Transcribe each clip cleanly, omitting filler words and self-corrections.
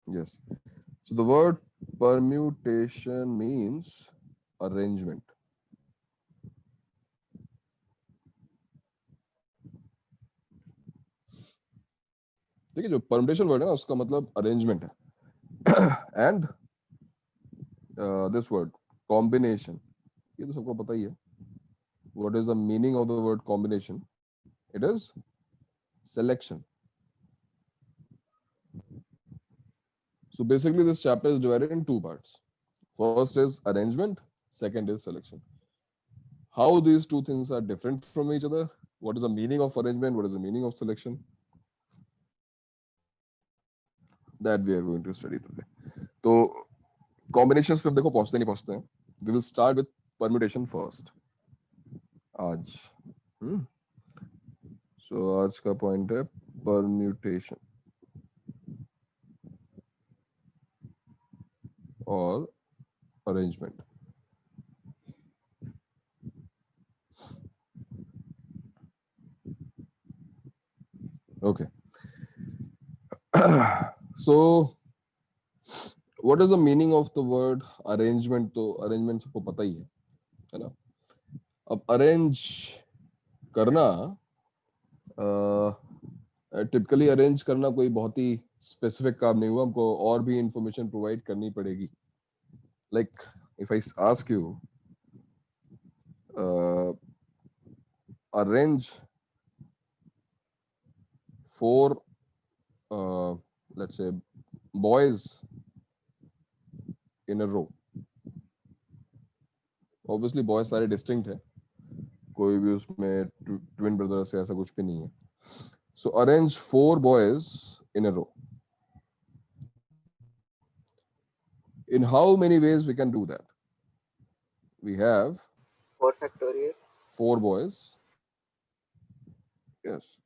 Yes. So the word permutation means arrangement. ठीक है, जो परमुटेशन वर्ड है ना उसका मतलब अरेंजमेंट है. एंड दिस वर्ड कॉम्बिनेशन, ये तो सबको पता ही है. What is the meaning of the word combination? It is selection. So basically this chapter is divided in two parts. First is arrangement, second is selection. How these two things are different from each other, what is the meaning of arrangement, what is the meaning of selection, that we are going to study today. तो combinations पे अब देखो पहुंचते नहीं पहुंचते हैं. We will start with permutation first. आज so आज का point है permutation और arrangement. Okay. So what is the meaning of the word arrangement? तो arrangement सबको पता ही है ना. अब अरेंज करना, टिपिकली अरेंज करना कोई बहुत ही स्पेसिफिक काम नहीं हुआ, हमको और भी इंफॉर्मेशन प्रोवाइड करनी पड़ेगी. Like if I ask you arrange 4 let's say boys in a row. Obviously boys सारे डिस्टिंक्ट है, कोई भी उसमें ट्विन ब्रदर्स ऐसा कुछ भी नहीं है. So arrange 4 boys in a row. In how many ways we can do that? We have 4 factorial. 4 boys. Yes.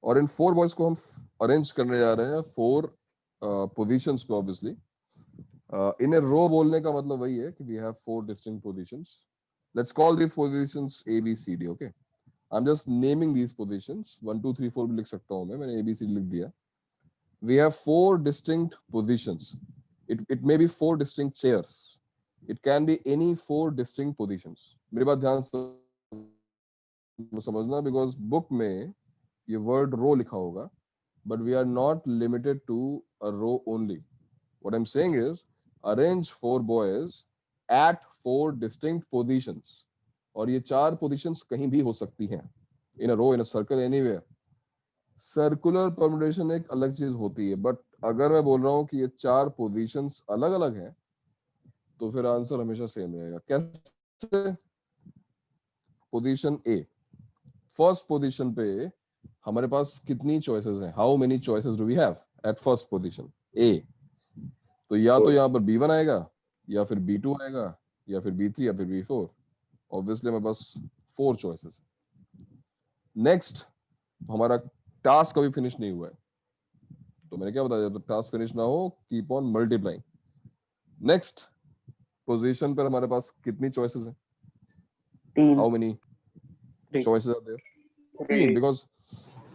और इन 4 boys को हम अरेंज करने जा रहे हैं 4 पोजीशंस पे. ऑब्वियसली इन ए रो बोलने का मतलब वही है कि we have 4 distinct positions. Let's call these positions A B C D. Okay, I am just naming these positions. 1 2 3 4 भी लिख सकता हूं मैं, मैंने ए बी सी लिख दिया. We have 4 distinct positions. It may be 4 distinct chairs. It can be any 4 distinct positions. मेरी बात ध्यान से समझना, because book में ये word row लिखा होगा, but we are not limited to a row only. What I'm saying is arrange 4 boys at 4 distinct positions. और ये 4 positions कहीं भी हो सकती हैं. In a row, in a circle, anywhere. Circular permutation एक अलग चीज होती है, बट अगर मैं बोल रहा हूँ कि ये 4 पोजीशंस अलग अलग हैं तो फिर आंसर हमेशा सेम रहेगा. कैसे? पोजीशन ए, फर्स्ट पोजीशन पे हमारे पास कितनी चॉइसेस हैं? How many choices do we have at first position A? तो या तो यहाँ पर B1 आएगा, या फिर B2 आएगा, या फिर B3, या फिर B4. ऑब्वियसली हमारे पास 4 चॉइसेस. नेक्स्ट, हमारा टास्क अभी फिनिश नहीं हुआ है, तो मैंने क्या बताया, जब तक टास्क फिनिश ना हो keep on multiplying. Next position पर हमारे पास कितनी चॉइसेस हैं? 3. How many choices are there? 3, because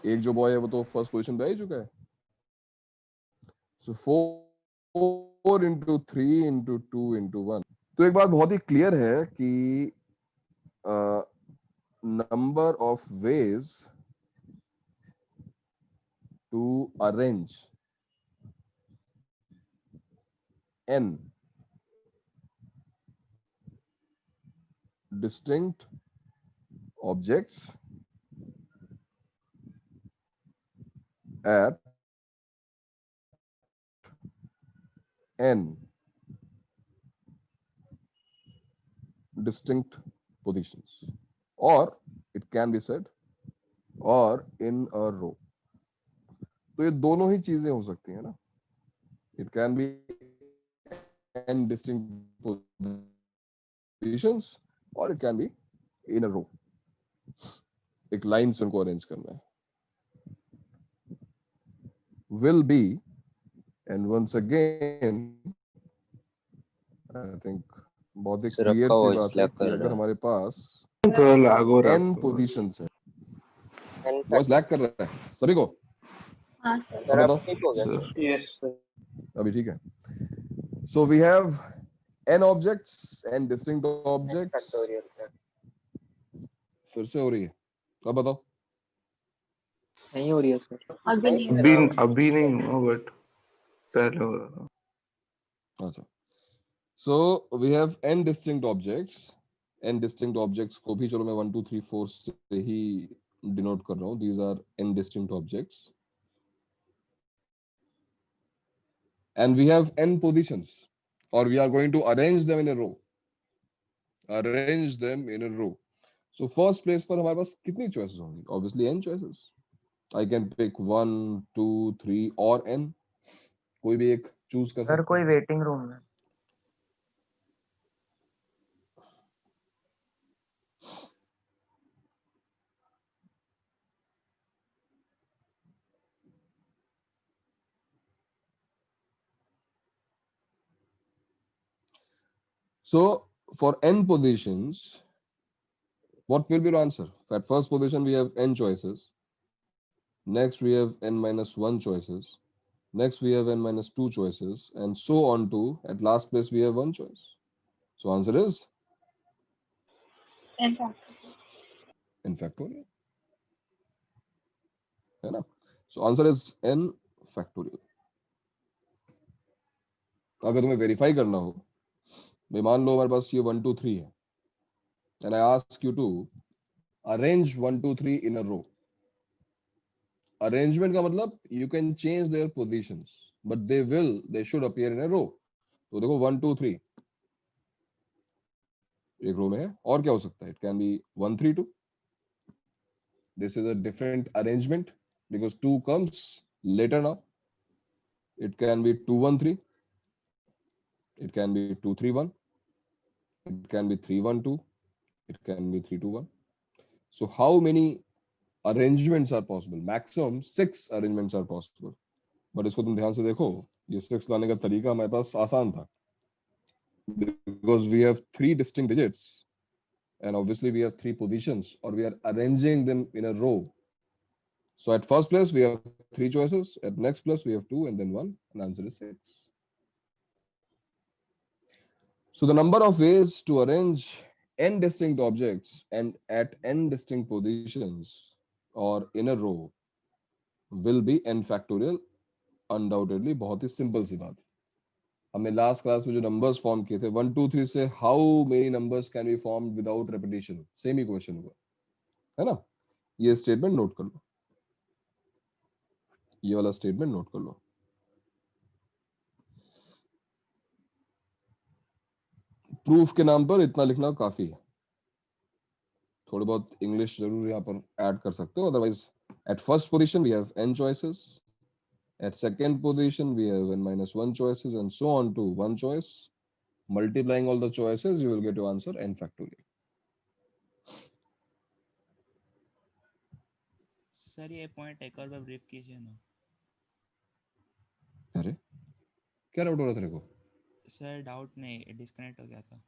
एक जो बॉय है वो तो फर्स्ट पोजीशन पे आ ही चुका है. सो 4 into 3 into 2 into 1. तो एक बात बहुत ही क्लियर है कि number of ways to arrange n distinct objects at n distinct positions, or it can be said or in a row. तो ये दोनों ही चीजें हो सकती हैं ना. It can be n distinct positions or it can be in a row. एक line से उनको अरेंज करना है. Will be, and once again I think बहुत ही क्लियर सी बात है कि अगर हमारे पास n पोजीशंस है. वॉइस लैग कर रहा है सभी को? हाँ सर. सर आप ठीक हो गया? Yes sir. अभी ठीक है. So we have n objects and distinct objects. Factorial फिर से हो रही है. अब बताओ. नहीं हो रही है सर. अभी नहीं अभी अभी नहीं हुआ बट पहले हो रहा था. अच्छा. So we have n distinct objects. n distinct objects को भी चलो मैं 1 2 3 4 से ही डिनोट कर रहा हूँ. These are n distinct objects. And we have n positions, or we are going to arrange them in a row. Arrange them in a row. So first place पर हमारे पास कितनी choices होंगी? Obviously n choices. I can pick 1 2 3 और n. कोई भी एक choose कर सर सकता कोई है. वेटिंग रूम में. So for n positions, what will be your answer? At first position we have n choices. Next we have n minus 1 choices. Next we have n minus 2 choices, and so on to at last place we have one choice. So answer is n factorial. n factorial. है ना? So answer is n factorial. अगर तुम्हें verify करना हो, भाई मान लो हमारे पास ये 1 2 3 है, and I ask you to arrange 1 2 3 in a row. Arrangement का मतलब you can change their positions, but they should appear in a row. तो देखो 1 2 3 एक रो में है. और क्या हो सकता है? It can be 1 3 2. This is a different arrangement because 2 comes later now. It can be 2 1 3. It can be 2 3 1. It can be 3 1 2. It can be 3 2 1. So how many arrangements are possible? Maximum 6 arrangements are possible. But इसको तुम ध्यान से देखो, ये 6 लाने का तरीका हमारे पास आसान था, because we have 3 distinct digits and obviously we have 3 positions, or we are arranging them in a row. So at first place we have 3 choices, at next place we have 2 and then 1, and answer is 6. So the number of ways to arrange n distinct objects and at n distinct positions or in a row will be n factorial. Undoubtedly बहुत ही simple सी बात है. हमने last class में जो numbers form किए थे 1 2 3 से, how many numbers can be formed without repetition, same he question हुआ है ना. ये स्टेटमेंट नोट कर लो, ये वाला स्टेटमेंट नोट कर लो. प्रूफ के नाम पर इतना लिखना काफी है. थोड़ी बहुत इंग्लिश जरूर यहाँ पर ऐड कर सकते हो, otherwise at first position we have n choices, at second position we have n minus 1 choices, and so on to one choice. Multiplying all the choices you will get your answer n factorial. Sir ये point एक और बार brief कीजिए ना. अरे क्या doubt हो रहा था तेरे को? सर डाउट नहीं, डिस्कनेक्ट हो गया था.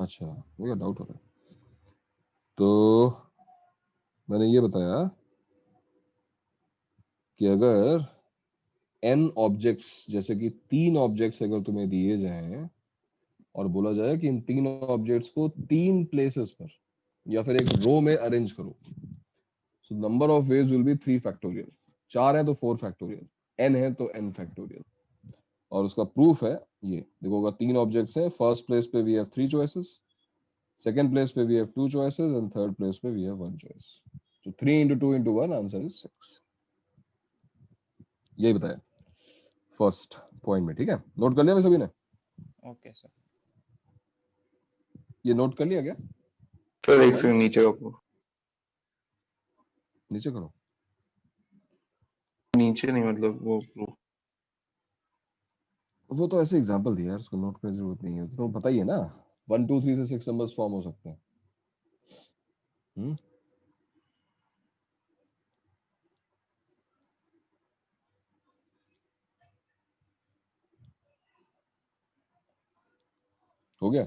अच्छा, मुझे डाउट हो रहा है. तो मैंने ये बताया कि अगर n ऑब्जेक्ट्स, जैसे कि 3 ऑब्जेक्ट्स अगर तुम्हें दिए जाएं और बोला जाए कि इन 3 ऑब्जेक्ट्स को 3 प्लेसेस पर या फिर एक रो में अरेंज करो, so number of veg will be 3 factorial. 4 है तो 4 फैक्टोरियल, n है तो n फैक्टोरियल. और उसका प्रूफ है ये देखो, अगर 3 ऑब्जेक्ट्स हैं, फर्स्ट प्लेस पे we have 3 choices, second place पे we have 2 choices and third place पे we have 1 choice. So 3 into 2 into 1 answer is 6. यही बताया फर्स्ट पॉइंट में. ठीक है, नोट कर लिया मैं सभी ने? Okay sir. ये नोट कर लिया क्या? सर एक सेकंड नीचे रखो. नीचे करो. नीचे नहीं मतलब वो वो तो ऐसे एग्जांपल दिया यार, उसको नोट करने की जरूरत नहीं है. तो पता ही है ना 1 2 3 से 6 नंबर्स फॉर्म हो सकते हैं. हो गया?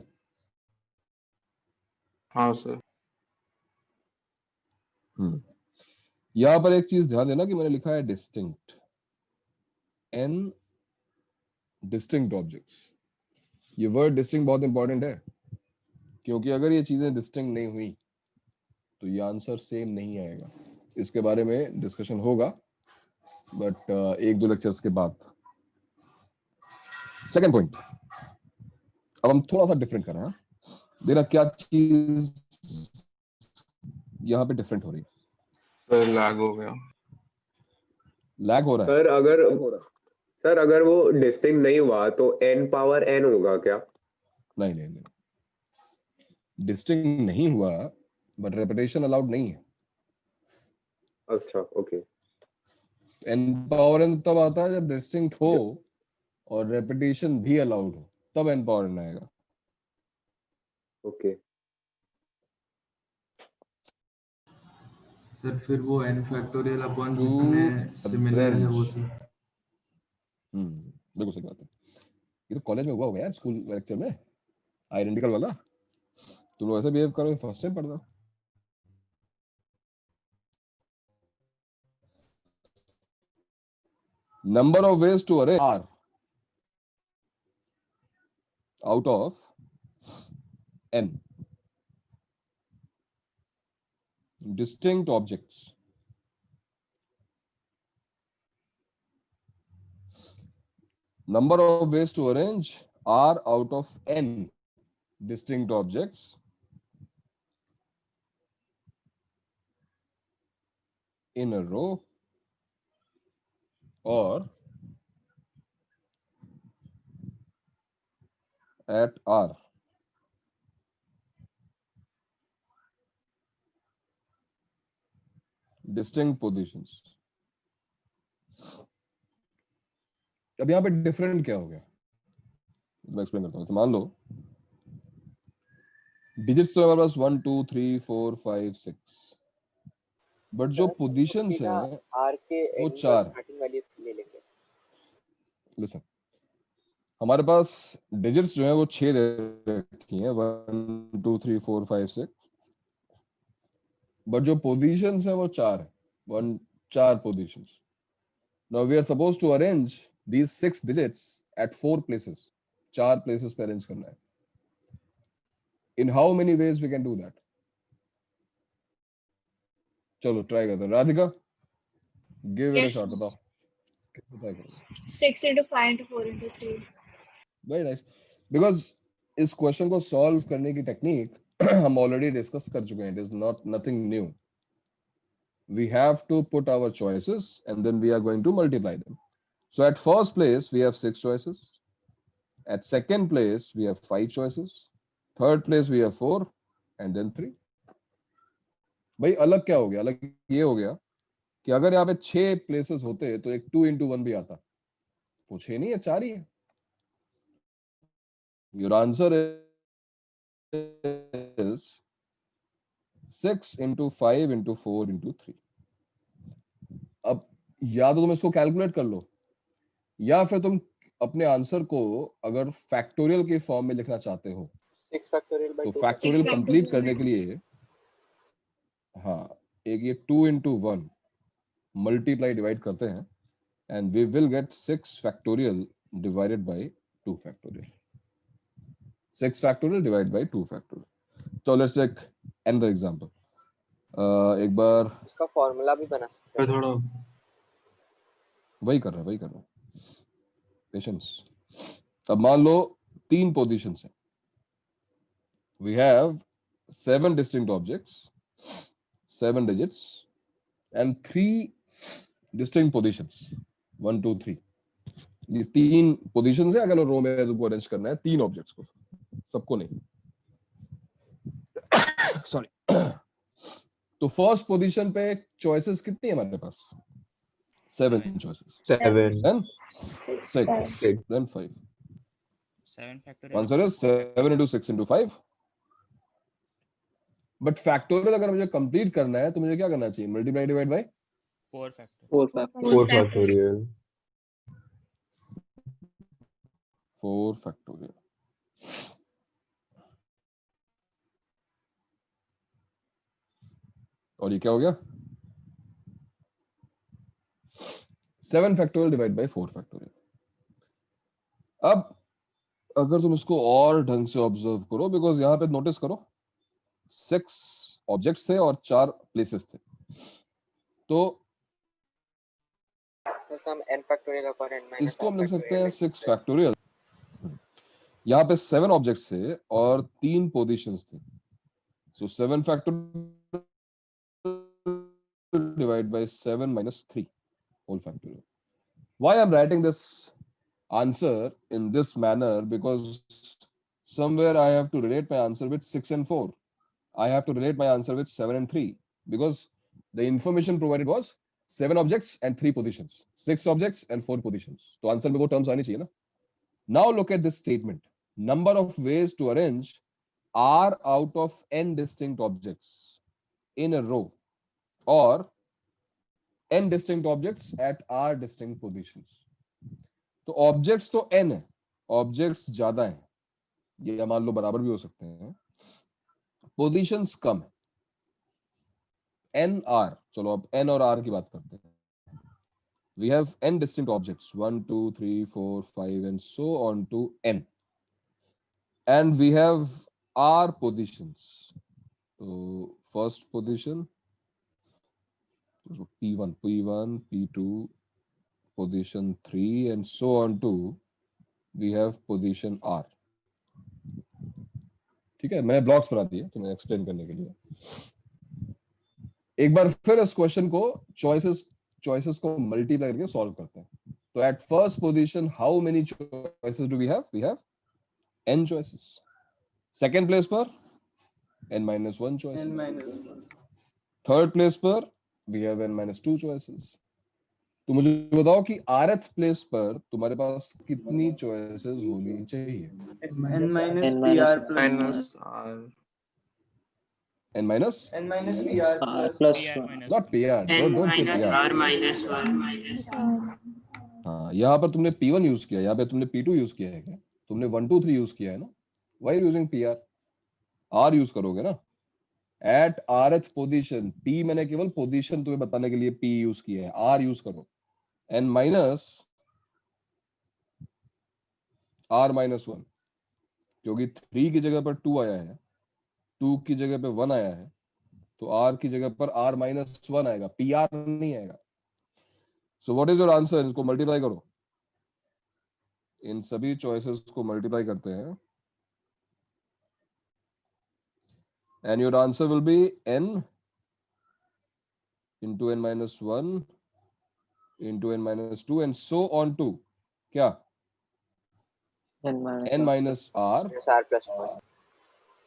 हाँ सर. यहाँ पर एक चीज ध्यान देना कि मैंने लिखा है डिस्टिंक्ट. n distinct objects. ये वर्ड डिस्टिंक्ट बहुत इंपॉर्टेंट है, क्योंकि अगर ये चीजें डिस्टिंक्ट नहीं हुई तो ये आंसर सेम नहीं आएगा। इसके बारे में डिस्कशन होगा, बट एक दो लेक्चर्स के बाद। सेकंड पॉइंट, अब हम थोड़ा सा डिफरेंट कर रहे हैं। देखना क्या चीज यहाँ पे डिफरेंट हो रही है। सर लैग हो गया। लैग हो रहा है? सर अगर वो डिस्टिंक्ट नहीं हुआ तो n पावर n होगा क्या? नहीं नहीं नहीं, डिस्टिंक्ट नहीं हुआ, बट रेपिटेशन अलाउड नहीं है। अच्छा ओके। n पावर n तब आता है जब डिस्टिंक्ट हो और रेपिटेशन भी अलाउड हो, तब n पावर n आएगा। ओके सर फिर वो n फैक्टोरियल अपॉन To जितने सिमिलर है वो arrange. सब। बिल्कुल सही बात है। ये तो कॉलेज में हुआ होगा यार, स्कूल लेक्चर में आइडेंटिकल वाला। तुम लोग ऐसे बिहेव करो, फर्स्ट टाइम पढ़ना। Number of ways to arrange are out of n distinct objects. Number of ways to arrange r out of n distinct objects in a row or at r. Distinct positions. अब यहाँ पे different क्या हो गया, मैं explain करता हूँ। तो मान लो डिजिट्स तो हमारे पास 1 2 3 4 5 6, बट जो पोजीशंस हैं आर के वो एंड चार। स्टार्टिंग वैल्यू ले लेंगे। लिसन, हमारे पास डिजिट्स जो है वो 6 दे रखी हैं, 1 2 3 4 5 6, बट जो पोजीशंस है वो 4 है, 4 positions. Now we are suppose to arrange these 6 digits at 4 places, 4 places पे अरेंज करना है। In how many ways we can do that? चलो ट्राई करते हैं। Radhika, give it a Yes, shot, बताओ कैसे ट्राई करोगे। 6 into 5 into 4 into 3. Very nice, because इस क्वेश्चन को सॉल्व करने की टेक्निक हम ऑलरेडी डिस्कस कर चुके हैं। It is not nothing new. We have to put our choices and then we are going to multiply them. So at first place we have 6 choices. At second place we have 5 choices. Third place we have 4 and then 3. भाई अलग क्या हो गया? अलग ये हो गया कि अगर यहाँ पे 6 प्लेसेस होते तो एक 2 into 1 भी आता। वो 6 नहीं है, 4 ही है। Your answer is 6 into 5 into 4 into 3. अब या तो तुम इसको कैलकुलेट कर लो, या फिर तुम अपने आंसर को अगर फैक्टोरियल के फॉर्म में लिखना चाहते हो 6 फैक्टोरियल बाय तो 2 फैक्टोरियल Six कंप्लीट factorial करने by के लिए हाँ, एक ये 2 into 1 मल्टीप्लाई डिवाइड करते हैं and we will get 6 factorial divided by 2 factorial. 6 factorial divide by 2 factorial. तो लेट्स टेक अनदर एग्जांपल। एक बार उसका फॉर्मूला भी बना सकते हैं। थोड़ा वही कर रहा हूँ, पेशेंस। अब मान लो 3 पोजीशंस हैं। We have 7 distinct objects, 7 digits, and 3 distinct positions. 1 2 3. ये 3 पोजीशंस है। अगर रो में तुमको अरेंज करना है 3 ऑब्जेक्ट्स को, सबको नहीं। सॉरी। तो फर्स्ट पोजीशन पे चॉइसेस कितनी है हमारे पास? 7 choices. 7 Then 6, Six. then 5. 7 factorial Answer is 7 into 6 into 5. But factorial अगर मुझे कंप्लीट करना है तो मुझे क्या करना चाहिए? Multiply divide by 4 factorial 4 factorial 4 factorial 4 factorial. और ये क्या हो गया? 7 फैक्टोरियल डिवाइड बाय 4 फैक्टोरियल। अब अगर तुम इसको और ढंग से ऑब्जर्व करो, बिकॉज यहाँ पे नोटिस करो 6 ऑब्जेक्ट्स थे और 4 प्लेसेस थे, तो तो हम n factorial upon n minus इसको r हम लिख सकते हैं factorial 6 फैक्टोरियल। यहाँ पे 7 ऑब्जेक्ट्स थे और 3 पोजीशंस थे, सो 7 factorial divided by 7 minus 3 whole factorial. Why I'm writing this answer in this manner? Because somewhere I have to relate my answer with 6 and 4. I have to relate my answer with 7 and 3, because the information provided was 7 objects and 3 positions, 6 objects and 4 positions. तो answer में वो terms आनी चाहिए ना. Now look at this statement. Number of ways to arrange r out of n distinct objects in a row or n distinct objects at r distinct positions. तो objects तो n है, objects ज्यादा हैं, ये मान लो बराबर भी हो सकते हैं, पोजीशंस कम है, n r, चलो अब n और r की बात करते हैं. We have n distinct objects, 1 2 3 4 5 and so on to n, and we have r positions. So first position, p1 p2, position 3 and so on to we have position r. ठीक है, मैंने blocks बना दिए तुम्हें एक्सप्लेन करने के लिए. एक बार फिर इस क्वेश्चन को चॉइसेस को मल्टीप्लाई करके सॉल्व करते हैं. तो at first position how many choices do we have? We have n choices. Second place पर n-1 चॉइसेस. थर्ड प्लेस पर वी हैव n-2 चॉइसेस. तो मुझे बताओ कि rth प्लेस पर तुम्हारे पास कितनी चॉइसेस होनी चाहिए? n minus pr plus n minus n minus pr plus plus PR minus not pr, don't say pr. r minus 1 हाँ, यहाँ पर तुमने p1 यूज किया, यहाँ पे तुमने p2 यूज किया है क्या? तुमने 1 2 3 यूज किया है ना? Why using pr? r use करोगे ना. एट rth पोजीशन, p मैंने केवल पोजीशन तुम्हें बताने के लिए p यूज किया है, r यूज करो. n माइनस r माइनस 1, क्योंकि 3 की जगह पर 2 आया है, 2 की जगह पे 1 आया है, तो r की जगह पर r माइनस 1 आएगा, pr नहीं आएगा. So what is your answer? इसको मल्टीप्लाई करो, इन सभी चॉइसेस को मल्टीप्लाई करते हैं, and your answer will be n into n-1 into n-2 and so on to क्या? n minus r minus r plus 1.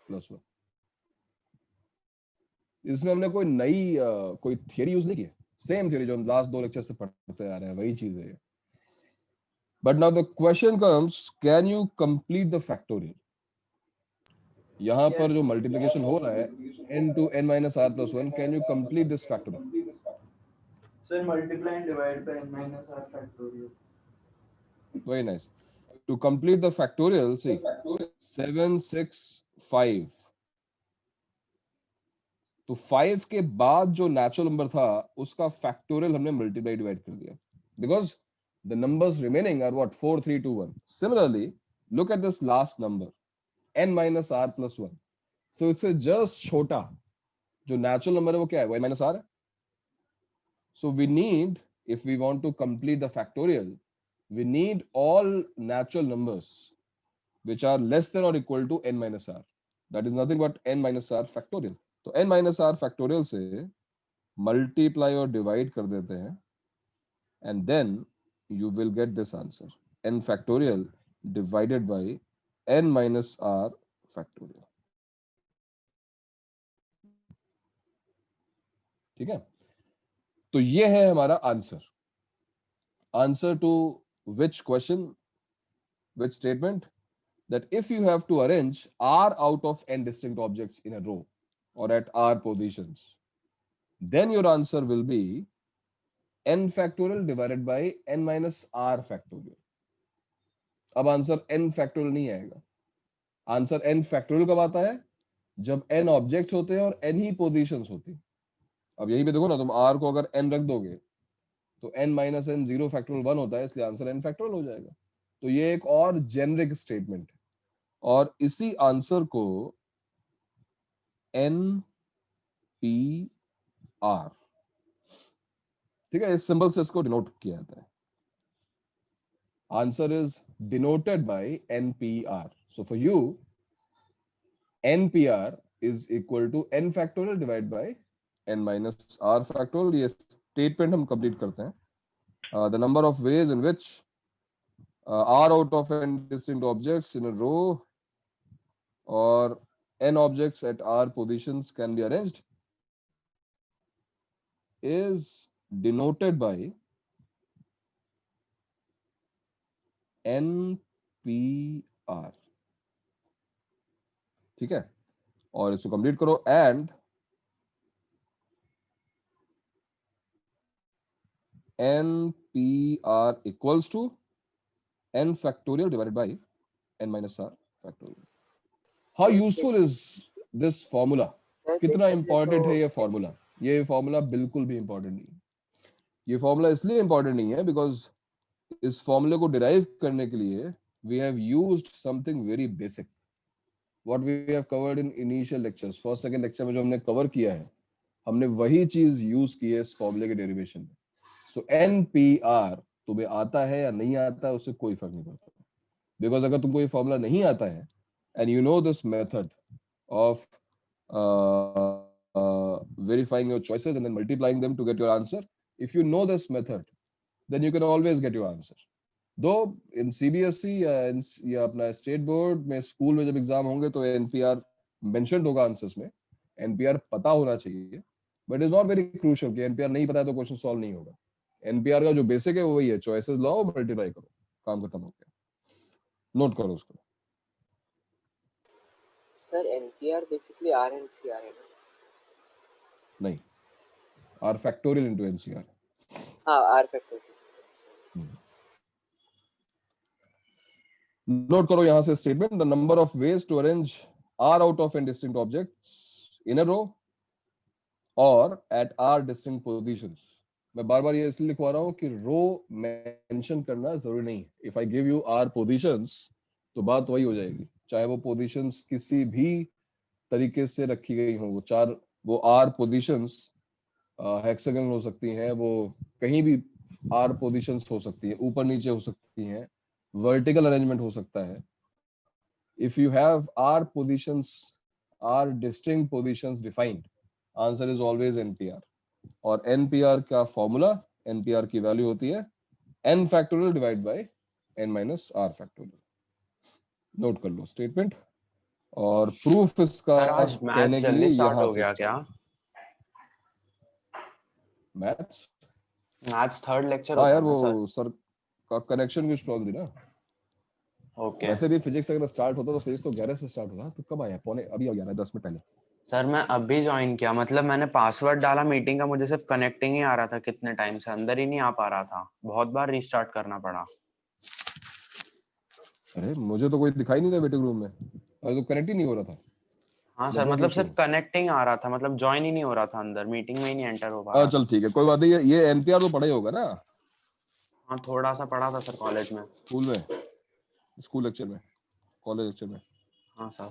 plus 1. इसमें हमने कोई नई कोई थियरी यूज नहीं की है, सेम थियरी जो हम लास्ट 2 लेक्चर से पढ़ते आ रहे हैं, वही चीज है. But now the question comes, can you complete the factorial? यहाँ पर जो मल्टीप्लिकेशन हो रहा है n to n minus r plus 1, can you complete this factorial? sir multiply and divide by n minus r factorial. Very nice. To complete the factorial, see 7 6 5, तो 5 के बाद जो नेचुरल नंबर था उसका फैक्टोरियल हमने मल्टीप्लाई डिवाइड कर दिया, because the numbers remaining are what 4 3 2 1. Similarly look at this last number n minus r plus 1. So इससे जस्ट छोटा जो नेचुरल नंबर है वो क्या है? n minus r है. So we need, if we want to complete the factorial, we need all natural numbers which are less than or equal to n minus r. That is nothing but n minus r factorial. तो n minus r factorial से multiply और divide कर देते हैं, and then you will get this answer, n factorial divided by n minus r factorial. ठीक है, तो ये है हमारा answer. Answer to which question, which statement? That if you have to arrange r out of n distinct objects in a row or at r positions, then your answer will be n factorial divided by n minus r factorial. अब answer n factorial नहीं आएगा. Answer n factorial कब आता है? जब n objects होते हैं और n ही पोजीशंस होती हैं. अब यही पे देखो ना, तुम r को अगर n रख दोगे तो n माइनस n 0 फैक्टोरियल 1 होता है, इसलिए आंसर n फैक्टोरियल हो जाएगा. तो ये एक और जेनरिक स्टेटमेंट है और इसी आंसर को NPR, ठीक है, इस सिंबल से इसको डिनोट किया जाता है. Answer is denoted by NPR. So for you, NPR is equal to n factorial divided by n minus r factorial. ये statement हम complete करते हैं. The number of ways in which r out of n distinct objects in a row or n objects at r positions can be arranged is denoted by NPR. ठीक है, और इसको complete करो. And NPR equals to n factorial divided by n minus r factorial. How useful is this formula? Sir कितना देखिए important है तो ये फॉर्मूला? ये फॉर्मूला बिल्कुल भी इंपॉर्टेंट नहीं है. ये फॉर्मूला इसलिए इंपॉर्टेंट नहीं है बिकॉज इस फॉर्मूले को डिराइव करने के लिए we have used something very basic, what we have covered in initial lectures. First second lecture में जो हमने कवर किया है, हमने वही चीज यूज की है इस फॉर्मूले के डेरिवेशन में. सो NPR तुम्हें आता है या नहीं आता है उससे कोई फर्क नहीं पड़ता, बिकॉज अगर तुमको ये फॉर्मूला नहीं आता है and you know this method of verifying your choices and then multiplying them to get your answer, if you know this method then you can always get your answer. Though in CBSE या अपना state board में school में जब exam होंगे तो NPR mentioned होगा answers में, NPR पता होना चाहिए, but is not very crucial कि NPR नहीं पता है तो क्वेश्चन सॉल्व नहीं होगा. NPR का जो बेसिक है वो वही है, चॉइसेस लाओ, मल्टीप्लाई करो, काम खत्म हो गया. नोट करो उसको. Sir NPR basically R and CR है ना? नहीं, R factorial into NCR. हाँ R फैक्टोरियल. नोट करो यहां से statement, the number of ways to arrange r out of n distinct objects in a row or at r distinct positions. मैं बार बार ये इसलिए लिखवा रहा हूँ कि रो मेंशन करना जरूरी नहीं है. If I give you r positions तो बात वही हो जाएगी, चाहे वो पोजीशंस किसी भी तरीके से रखी गई हो. वो r पोजीशंस हेक्सागोनल हो सकती हैं, वो कहीं भी r पोजीशंस हो सकती है, ऊपर नीचे हो सकती हैं, वर्टिकल अरेंजमेंट हो सकता है. If you have r positions, r distinct positions defined, answer is always NPR. और NPR का फॉर्मूला, NPR की वैल्यू होती है n factorial divide by n minus r factorial. Note कर लो स्टेटमेंट. और प्रूफ इसका सर आज मैथ्स कहने के लिए जल्दी स्टार्ट यहाँ हो गया क्या? मैथ्स थर्ड लेक्चर हाँ होता यार, है ना सर? वो सर का कनेक्शन की प्रॉब्लम थी ना. ओके वैसे भी फिजिक्स अगर स्टार्ट होता तो फिजिक्स तो 11 से स्टार्ट होता. तो कब आया? पौने अभी आ गया ना, 10 मिनट पहले. सर मैं अभी ज्वाइन किया, मतलब मैंने पासवर्ड डाला मीटिंग का, मुझे सिर्फ कनेक्टिंग ही आ रहा था, कितने टाइम से अंदर ही नहीं आ पा रहा था, बहुत बार रीस्टार्ट करना पड़ा. अरे मुझे तो कोई दिखाई नहीं था वेटिंग रूम में, अरे तो कनेक्ट ही नहीं हो रहा था. हाँ सर, मतलब सिर्फ कनेक्टिंग आ रहा था, मतलब ज्वाइन ही नहीं हो रहा था, अंदर मीटिंग में ही नहीं एंटर हो पा रहा. चल ठीक है, कोई बात नहीं. ये NPR तो पढ़ा ही होगा ना. हाँ थोड़ा सा पढ़ा था सर कॉलेज में. स्कूल लेक्चर में, कॉलेज लेक्चर में. हाँ सर.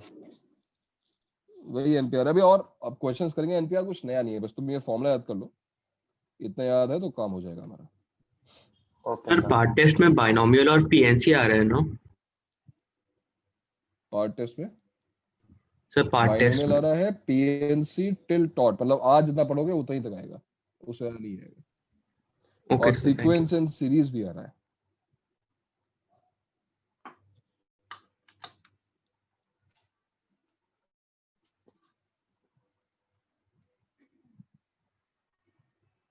वही NPR अभी. और अब क्वेश्चंस करेंगे. NPR कुछ नया नहीं है, बस तुम ये फॉर्मूला याद कर लो, इतना याद है तो काम हो जाएगा हमारा. ओके सर पार्ट टेस्ट में बाइनोमियल और PNC आ रहे हैं ना? पार्ट टेस्ट में सर पार्ट टेस्ट बाइनोमियल आ रहा है, PNC टिल टॉट, मतलब आज जितना पढ़ोगे उतना ही तक आएगा, उससे ज्यादा नहीं आएगा. ओके और sir, thank you. Sequence and series भी आ रहा है.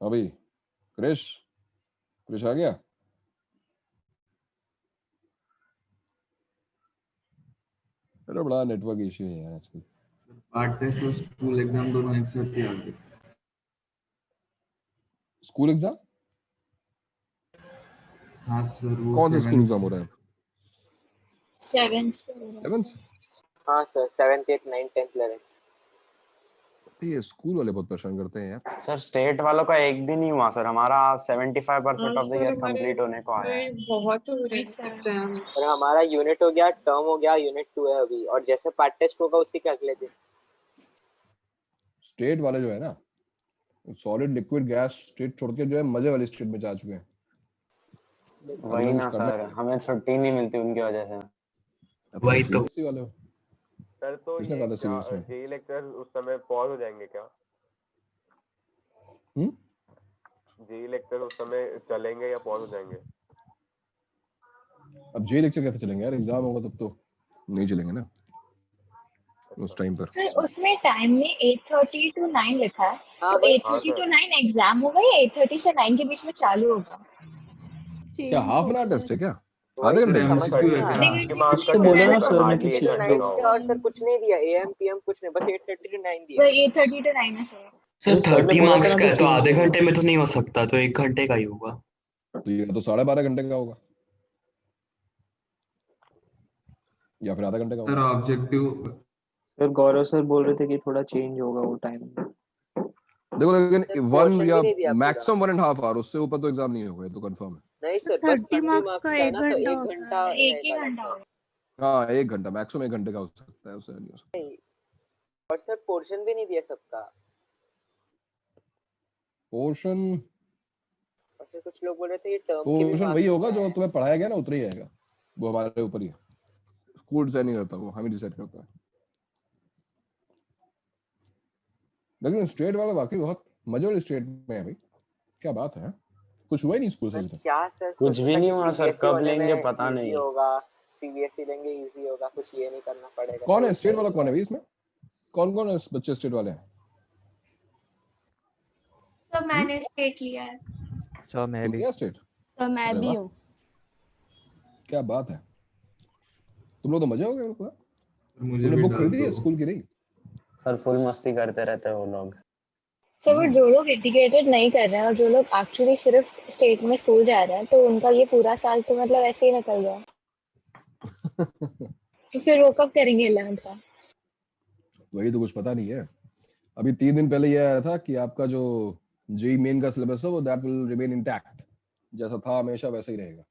अभी क्रिश आ गया. अरे बड़ा नेटवर्क इश्यू है यार आजकल. पार्ट टेस्ट और स्कूल एग्जाम दोनों एक साथ ही आ गए. School exam? हाँ सर, वो कौन सा स्कूल एग्जाम हो रहा है? 7th. 7th? हाँ sir 7th 8th 9th 10th 11th. ये स्कूल वाले बहुत परेशान करते हैं यार। सर स्टेट वालों का एक भी नहीं हुआ सर, हमारा 75% ऑफ द ईयर कंप्लीट होने को आया है। बहुत हो रहे एग्जाम। और हमारा यूनिट हो गया, टर्म हो गया, यूनिट 2 है अभी, और जैसे पार्ट टेस्ट होगा उसी के अगले दिन। स्टेट वाले जो है ना, सॉलिड लिक्विड गैस स्टेट छोड़ के जो है मजे वाली स्टेट में जा चुके हैं। वही ना सर, हमें छुट्टी नहीं मिलती उनकी वजह से। वही तो। CBSE वाले हो। सर तो किसने ये कहा था CBSE में? जेई लेक्चर उस समय पॉज हो जाएंगे क्या? जेई लेक्चर उस समय चलेंगे या पॉज हो जाएंगे? अब जे लेक्चर कैसे चलेंगे यार, एग्जाम होगा तब तो नहीं चलेंगे ना उस टाइम पर। सर उसमें टाइम में 8:30 to 9 लिखा है, हाँ तो भाई, 8:30 to 9 एग्जाम होगा या 8:30 से 9 के बीच में चालू होगा? क्या हाफ एन आवर टेस्ट है क्या? वही आधे तो घंटे का? समझ MCQ नहीं है आ क्या? रहा। आधे घंटे मार्क्स का कुछ टेस्ट बोला ना है, सर ने hardly कुछ 8 घंटे का होगा। और सर कुछ नहीं दिया, AM PM कुछ नहीं, बस 8:30 to 9 दिया। 8:30 to 9 है सर। सर 30 मार्क्स का है तो आधे घंटे में तो नहीं हो सकता, तो 1 घंटे का ही होगा। तो ये तो 12.5 घंटे का होगा या फिर आधा घंटे का सर होगा। ऑब्जेक्टिव सर गौरव सर बोल रहे थे कि थोड़ा चेंज होगा वो टाइम। देखो लेकिन सर, 1 portion या भी नहीं दिया पूरा। मैक्सिमम 1.5 आवर, उससे ऊपर तो एग्जाम नहीं होगा, ये तो कंफर्म है। नहीं सर, बस 30 मार्क्स का है ना, तो 1 घंटा एक ही रहेगा घंटा लगभग। होगा। हाँ 1 घंटा, मैक्सिमम 1 घंटे का हो सकता है, उससे नहीं हो सकता। और सर पोर्शन भी नहीं दिया सबका। पोर्शन और सर कुछ लोग बोल रहे थे ये टर्म के भी पोर्शन वही मार्क्स होगा में जो है। तुम्हें पढ़ाया गया ना, उतना ही आएगा। वो हमारे ऊपर ही है, स्कूल से नहीं रहता, वो हम ही डिसाइड करता है। लेकिन स्टेट वाला वाकई बहुत मजे वाली स्टेट में है भाई, क्या बात है। कुछ हुआ ही नहीं स्कूल से अभी तक। क्या सर, कुछ सोचा भी था नहीं कि हुआ सर, CBSE कब होने लेंगे में पता easy नहीं। होगा, CBSE लेंगे इजी होगा, कुछ ये नहीं करना पड़ेगा। कौन तो है स्टेट नहीं वाला, कौन है हुआ। भाई इसमें? कौन कौन है बच्चे स्टेट वाले हैं? सर मैंने स्टेट लिया है। सर मैं तुम भी। क्या स्टेट? तो मैं अरे भी वाह, हूँ। क्या बात है, तुम लोग तो मजे हो गए बिल्कुल। मुझे तुमने भी बुक डाल खरीदी दो। है स्कूल की? नहीं सर फुल मस्ती करते रहते हैं वो लोग। सर वो जो लोग इंटीग्रेटेड नहीं कर रहे हैं और जो लोग एक्चुअली सिर्फ स्टेट में स्कूल जा रहे हैं, तो उनका ये पूरा साल तो मतलब ऐसे ही निकल गया। तो फिर वो कब करेंगे 11th का? वही तो कुछ पता नहीं है। अभी 3 दिन पहले ये आया था कि आपका जो जेई मेन का सिलेबस है वो दैट विल रिमेन इंटैक्ट, जैसा था हमेशा वैसा ही रहेगा।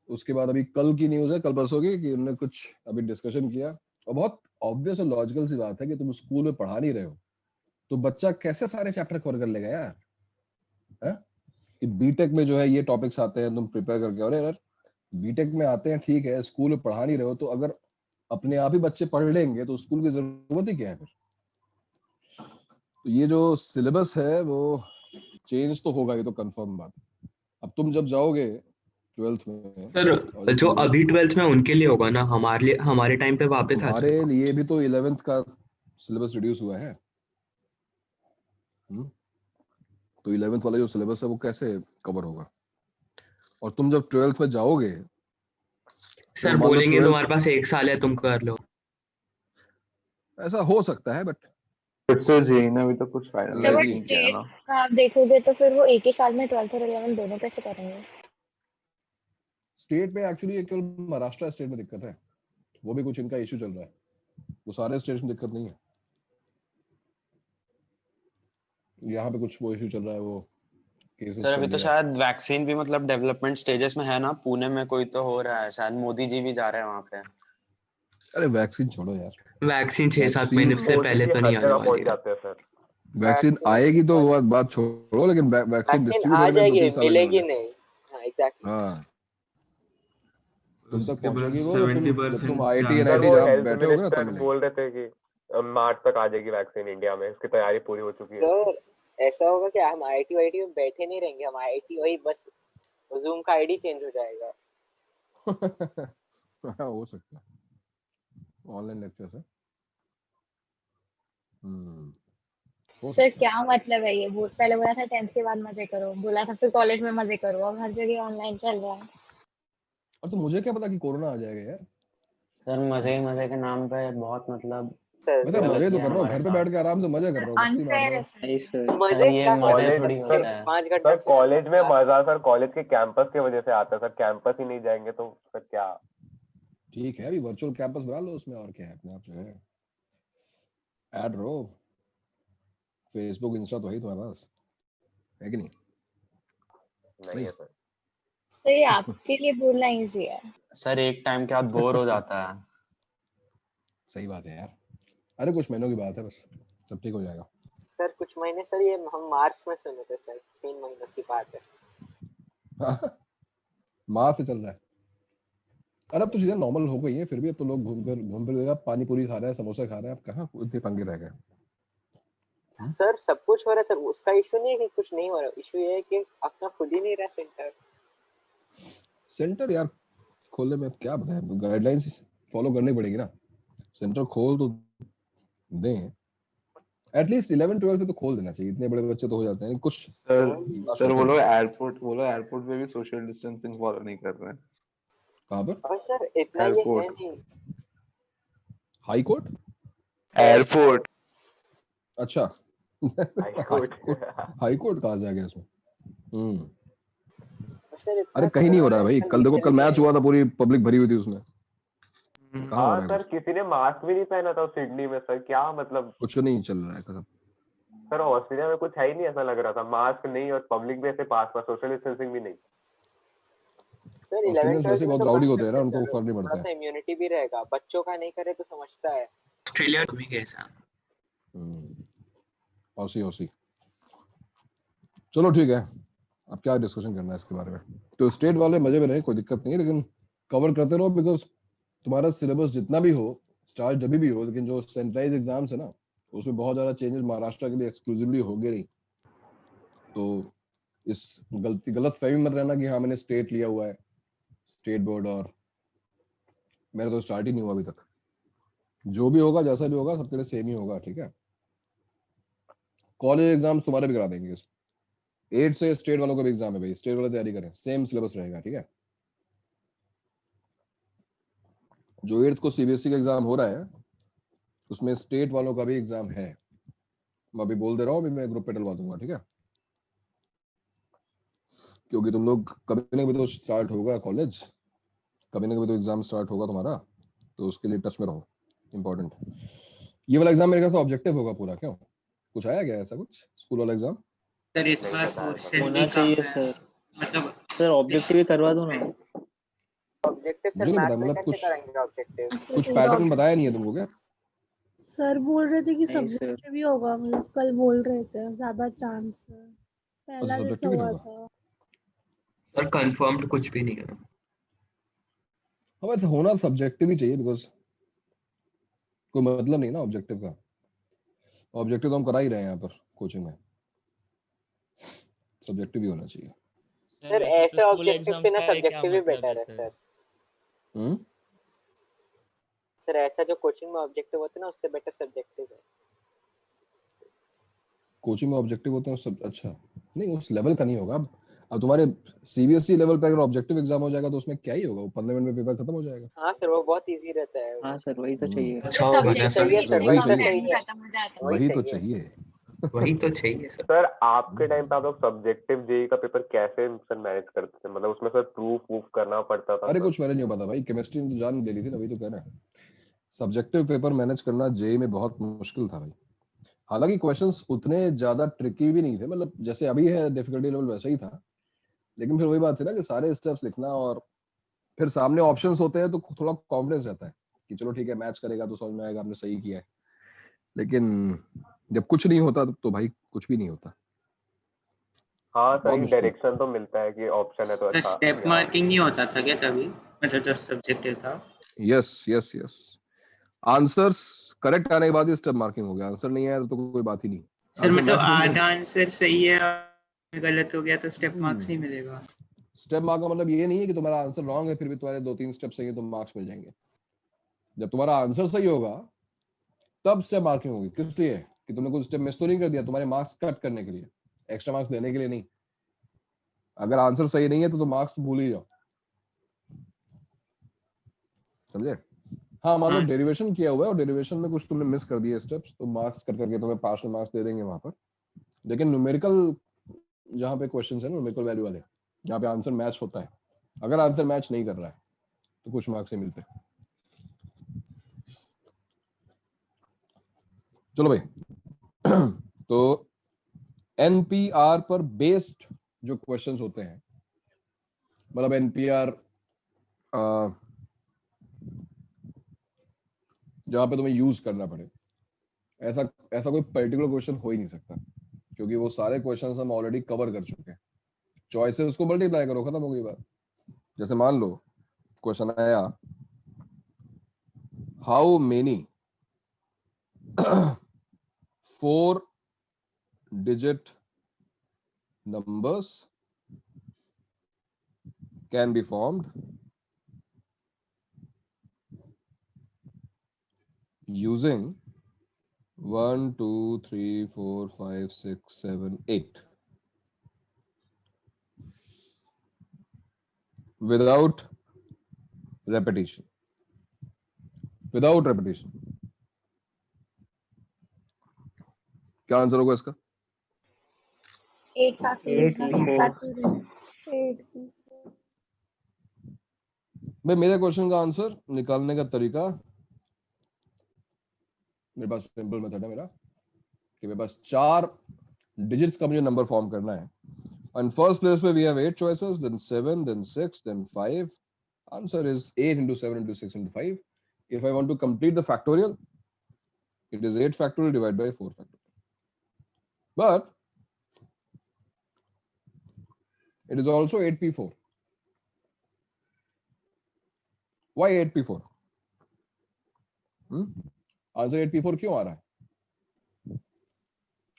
उसके बाद अभी कल की न्यूज़ है, कल परसों की, कि उन्होंने कुछ अभी डिस्कशन किया। और बहुत ऑब्वियस और लॉजिकल सी बात है कि तुम स्कूल में पढ़ा नहीं रहे हो तो बच्चा कैसे सारे चैप्टर कवर कर लेगा यार, है? कि बीटेक में जो है ये टॉपिक्स आते हैं, तुम प्रिपेयर करके, और यार बीटेक में आते हैं ठीक है, स्कूल में पढ़ा नहीं रहे हो तो अगर अपने आप ही बच्चे पढ़ लेंगे तो स्कूल की जरूरत ही क्या है फिर? तो ये जो सिलेबस है वो चेंज तो होगा, ये तो कंफर्म बात है। अब तुम जब जाओगे 12th में, सर और जब जो तुम अभी 12th में उनके लिए होगा ना, हमारे लिए हमारे टाइम पे वापस आ तुम्हारे जाएगा। लिए भी तो 11th का सिलेबस रिड्यूस हुआ है। तो 11th वाला जो सिलेबस है वो कैसे कवर होगा? और तुम जब 12th में जाओगे, सर चलो मान लो बोलेंगे 12th, तुम्हारे पास 1 साल है, तुम कर लो। ऐसा हो सकता है बट फिर से जेई ने अभी तक कुछ सर बट फाइनलाइज नहीं किया स्टेट ना। का आप देखोगे तो फिर वो एक ही साल में 12th और 11th दोनों कैसे करेंगे? स्टेट में एक्चुअली केवल महाराष्ट्र स्टेट में दिक्कत है, वो भी कुछ इनका इश्यू चल रहा है, वो सारे स्टेट में दिक्कत नहीं है। यहाँ पे कुछ वो इश्यू चल रहा है, वो केसेस सर कर अभी तो दिया। शायद वैक्सीन भी मतलब डेवलपमेंट स्टेजेस में है ना, पुणे में कोई तो हो रहा है, शायद मोदी जी भी जा रहे हैं वहां पे। अरे वैक्सीन छोड़ो यार, वैक्सीन 6-7 वैक्सीन महीने से मोदी पहले जी तो हर नहीं आने जगह वाली पहुंच है। जाते हैं सर। वैक्सीन आएगी तो वो बात छोड़ो, लेकिन वैक्सीन वैक्सीन डिस्ट्रीब्यूट आ होने में जाएगी, 2-3 साल लगने मिलेगी वाले हैं। नहीं। हाँ एग्जैक्टली। हाँ, तुम तक उसके बाद पहुंचेगी वो जब तुम 70% आईआईटी चांस सर एनआईटी वो जहाँ हेल्थ बैठे होगे ना तब मिनिस्टर मिलेगी। बोल रहे थे कि मार्च तक आ जाएगी वैक्सीन इंडिया में, उसकी तैयारी पूरी हो चुकी है। सर ऐसा होगा कि हम आईआईटी वाईटी में बैठे नहीं रहेंगे, हम आईआईटी वही बस जूम का आईडी चेंज हो जाएगा। हाँ हो सकता है, ऑनलाइन लेक्चर है। हो सर सकता है। क्या मतलब है ये? वो पहले बोला था 10th के बाद मजे करो, बोला था फिर कॉलेज में मजे करो, अब हर जगह ऑनलाइन चल रहा है। और तो मुझे क्या पता कि कोरोना आ जाएगा यार। सर मजे ही मजे के नाम पे बहुत मतलब सर वैसे सर मजे गलत तो किया कर रहा हूँ, हमारे घर पे साथ। बैठ के आराम से मजे कर रहा हूँ, मस्ती मार अनफेयर रहा है हूँ। सर। नहीं सर। मजे ये क्या मजे कॉलेज थोड़ी सर, होता है। 5 घंटा सर कॉलेज में मजा सर कॉलेज के कैंपस की वजह से आता है सर, कैंपस ही नहीं जाएंगे तो सर क्या। ठीक है, अभी वर्चुअल कैंपस बना लो उसमें, और क्या है, अपने आप जो है ऐड रहो, फेसबुक इंस्टा तो है ही तुम्हारे पास, है कि नहीं? नहीं है सर। तो ये आपके लिए बोलना इजी है। सर एक टाइम के बाद बोर हो जाता है। सही बात है यार, अरे कुछ महीनों की बात है बस, सब ठीक हो जाएगा। सर कुछ महीने सर, ये हम मार्च में सुने थे सर, 3 महीनों की बात है। मार्च से चल रहा है। अरे अब तो चीजें नॉर्मल हो गई है, फिर भी अब तो लोग घूम फिर देगा, पानी पूरी खा रहे हैं, समोसे खा रहे हैं, अब कहाँ इतने पंगे रह गए। सर सब कुछ हो रहा है सर, उसका इशू नहीं है कि कुछ नहीं हो रहा, इशू ये है कि अपना खुद ही नहीं रहा सेंटर। सेंटर यार खोलने में अब क्या बताएं, गाइडलाइंस फॉलो करनी पड़ेगी ना। सेंटर खोल तो दें, एटलीस्ट 11 12 पे तो खोल देना चाहिए, इतने बड़े बच्चे तो हो जाते हैं कुछ। सर वो लोग एयरपोर्ट पे भी सोशल डिस्टेंसिंग फॉलो नहीं कर रहे हैं। कहाँ पर? और सर इतना ये है नहीं। High court? एयरपोर्ट। अच्छा हाई कोर्ट कहाँ से आ गया इसमें? और सर इतना अरे कहीं नहीं हो रहा है भाई, कल देखो, कल मैच हुआ था, पूरी पब्लिक भरी हुई थी उसमें, कहाँ हो रहा है? सर किसी ने मास्क भी नहीं पहना था सिडनी में सर, क्या मतलब। कुछ नहीं चल रहा है कसम। सर ऑस्ट्रेलिया में कुछ है ही नहीं, ऐसा लग रहा था, मास्क नहीं और पब्लिक भी ऐसे पास पास, सोशल डिस्टेंसिंग भी नहीं। सर 11 वैसे 12 बहुत में राउडी तो होते हैं ना, उनको फर्क नहीं थोड़ा पड़ता सा है। इम्यूनिटी भी रहेगा, बच्चों का नहीं करे तो समझता है। ऑस्ट्रेलिया में कैसा? औसी चलो ठीक है, अब क्या डिस्कशन करना है इसके बारे में। तो स्टेट वाले मजे में रहे, कोई दिक्कत नहीं है, लेकिन कवर करते रहो, बिकॉज तुम्हारा सिलेबस जितना भी हो, स्टार्ट जब भी हो, लेकिन जो सेंट्रलाइज एग्जाम्स है ना, उसमें बहुत ज्यादा चेंजेस महाराष्ट्र के लिए एक्सक्लूसिवली हो गए नहीं। तो इस गलत फहमी मत रहना कि हाँ मैंने स्टेट लिया हुआ है, स्टेट बोर्ड, और मेरा तो स्टार्ट ही नहीं हुआ अभी तक। जो भी होगा, जैसा भी होगा, सबके लिए सेम ही होगा, ठीक है? कॉलेज एग्जाम तुम्हारे भी करा देंगे, 8 से स्टेट वालों का भी एग्जाम है भाई, स्टेट वाले तैयारी करें, सेम सिलेबस रहेगा, ठीक है? जो 8th को सीबीएसई का एग्जाम हो रहा है, उसमें स्टेट वालों का भी एग्जाम है। मैं अभी बोल दे रहा हूँ, अभी मैं ग्रुप पे डलवा दूंगा, ठीक है? क्योंकि तुम लोग कभी ना कभी तो स्टार्ट होगा कॉलेज, कभी ना कभी तो एग्जाम स्टार्ट होगा तुम्हारा, तो उसके लिए टच में रहो, इंपॉर्टेंट। ये वाला एग्जाम मेरे ख्याल से ऑब्जेक्टिव होगा पूरा, क्यों कुछ आया क्या ऐसा कुछ स्कूल वाला एग्जाम? सर इस बार क्वेश्चन होना भी कम चाहिए है, सर। मतलब सर ऑब्जेक्टिव ही करवा दो ना। ऑब्जेक्टिव मुझे सर नहीं मैथ पता, में मतलब कैसे कुछ करेंगे ऑब्जेक्टिव? कुछ पैटर्न बताया नहीं है तुमको क्या? सर बोल रहे थे कि नहीं सर, सब्जेक्टिव ही होगा, मतलब कल बोल रहे थे ज्यादा चांस है, पहला जैसा सब्जेक्टिव ही हुआ होगा। था। सर कंफर्म्ड कुछ भी नहीं है। हाँ वैसे होना सब्जेक्टिव ही चाहिए, बिकॉज कोई मतलब नहीं ना ऑब्जेक्टिव का। ऑब्जेक्टिव तो हम करा ही रहे हैं यहाँ पर कोचिंग में, सब्जेक्टिव ही होना चाहिए। सर ऐसे ऑब्जेक्टिव से ना सब्जेक्टिव भी बेटर है सर। सर ऐसा जो कोचिंग में ऑब्जेक्टिव होते हैं ना, उससे बेटर सब्जेक्टिव है। कोचिंग में ऑब्जेक्टिव होते हैं सब, अच्छा नहीं उस लेवल का नहीं होगा। अब तुम्हारे सीबीएसई लेवल पे अगर ऑब्जेक्टिव एग्जाम हो जाएगा तो उसमें क्या ही होगा, वो 15 मिनट में पेपर खत्म हो जाएगा। हाँ सर वो बहुत इजी रहता है। हाँ सर वही तो चाहिए। अच्छा होगा ना सर? चाहिए सर, वही वही तो चाहिए। चाहिए, खत्म हो जाता है। वही तो चाहिए। वही तो चाहिए सर। सर आपके टाइम पे आप लोग सब्जेक्टिव जेई का पेपर कैसे सर मैनेज करते थे, मतलब उसमें सर प्रूफ करना पड़ता था? अरे सर कुछ मैंने नहीं पता भाई, केमिस्ट्री में तो जान ले ली थी ना, वही तो कहना है। सब्जेक्टिव पेपर मैनेज करना जेई में बहुत मुश्किल था भाई। हालांकि क्वेश्चंस उतने ज्यादा ट्रिकी भी नहीं थे, मतलब जैसे अभी है डिफिकल्टी लेवल वैसा ही था, लेकिन फिर वही बात थी ना कि सारे स्टेप्स लिखना, और फिर सामने ऑप्शंस होते हैं तो थोड़ा कॉन्फिडेंस रहता है कि चलो ठीक है मैच करेगा तो समझ में आएगा आपने सही किया है। लेकिन जब कुछ नहीं होता तो भाई कुछ भी नहीं होता। हाँ बहुत सही मुश्किल। डायरेक्शन तो मिलता है कि ऑप्शन है तो अच्छा। स्टेप मार्किंग नहीं होता था क्या तभी, मतलब जब सब्जेक्टिव था? यस आंसर्स करेक्ट आने के बाद ही स्टेप मार्किंग हो गया, आंसर नहीं आया तो कोई बात ही नहीं। सर मतलब आधा आंसर सही है और गलत हो गया तो स्टेप मार्क्स नहीं मिलेगा? स्टेप मार्क का मतलब ये नहीं है कि तुम्हारा आंसर रॉन्ग है फिर भी तुम्हारे 2-3 स्टेप सही है तो मार्क्स मिल जाएंगे। जब तुम्हारा आंसर सही होगा तब स्टेप मार्किंग होगी। किस लिए? कि तुमने कुछ स्टेप मिस तो नहीं कर दिया, तुम्हारे मार्क्स कट करने के लिए, एक्स्ट्रा मार्क्स देने के लिए नहीं। अगर आंसर सही नहीं है तो मार्क्स भूल ही जाओ, समझे? हाँ मान लो हाँ। डेरिवेशन किया हुआ है और डेरिवेशन में कुछ तुमने मिस कर दिए स्टेप्स, तो मार्क्स कट करके तुम्हें पार्शियल मार्क्स दे देंगे वहां पर। लेकिन न्यूमेरिकल जहाँ पे क्वेश्चन है, न्यूमेरिकल वैल्यू वाले, जहाँ पे आंसर मैच होता है, अगर आंसर मैच नहीं कर रहा है तो कुछ मार्क्स नहीं मिलते। चलो भाई तो एनपीआर पर बेस्ड जो क्वेश्चंस होते हैं, मतलब एनपीआर जहां पे तुम्हें यूज करना पड़े, ऐसा ऐसा कोई पर्टिकुलर क्वेश्चन हो ही नहीं सकता, क्योंकि वो सारे क्वेश्चंस हम ऑलरेडी कवर कर चुके हैं। चॉइसेस को मल्टीप्लाई करो, खत्म हो गई बात। जैसे मान लो क्वेश्चन आया, how many 4-digit numbers can be formed using 1, 2, 3, 4, 5, 6, 7, 8 without repetition. Without repetition. क्या आंसर होगा इसका? 8 factorial. भाई मेरे क्वेश्चन का आंसर निकालने का तरीका, मेरे पास सिंपल मेथड है मेरा, कि मेरे पास 4 डिजिट्स का मुझे नंबर फॉर्म करना है। On first place पे we have 8 choices, then 7, then 6, then 5. Answer is 8 into 7 into 6 into 5. If I want to complete the factorial, it is 8 factorial divided by 4 factorial. But it is also 8p4. Why 8p4? Answer 8p4 क्यों आ रहा है?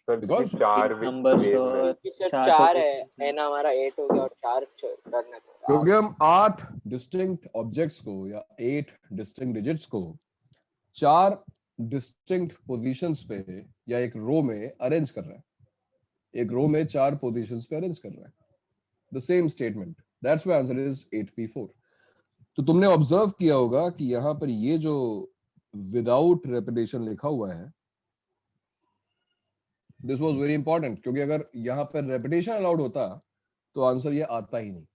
Sir Because चार number ways में sir 4 है, n हमारा 8 हो गया और 4 करने को। क्योंकि हम 8 डिस्टिंक्ट ऑब्जेक्ट्स को या 8 डिस्टिंक्ट डिजिट्स को 4 डिस्टिंक्ट पोजीशंस पे या एक रो में अरेंज कर रहे हैं, एक रो में 4 पोजीशंस पे अरेंज कर रहे हैं, the same statement. That's why answer is 8p4। तो तुमने ऑब्जर्व किया होगा कि यहाँ पर ये जो विदाउट रेपिटेशन लिखा हुआ है, दिस वाज वेरी इंपॉर्टेंट, क्योंकि अगर यहाँ पर रेपिटेशन अलाउड होता तो आंसर ये आता ही नहीं।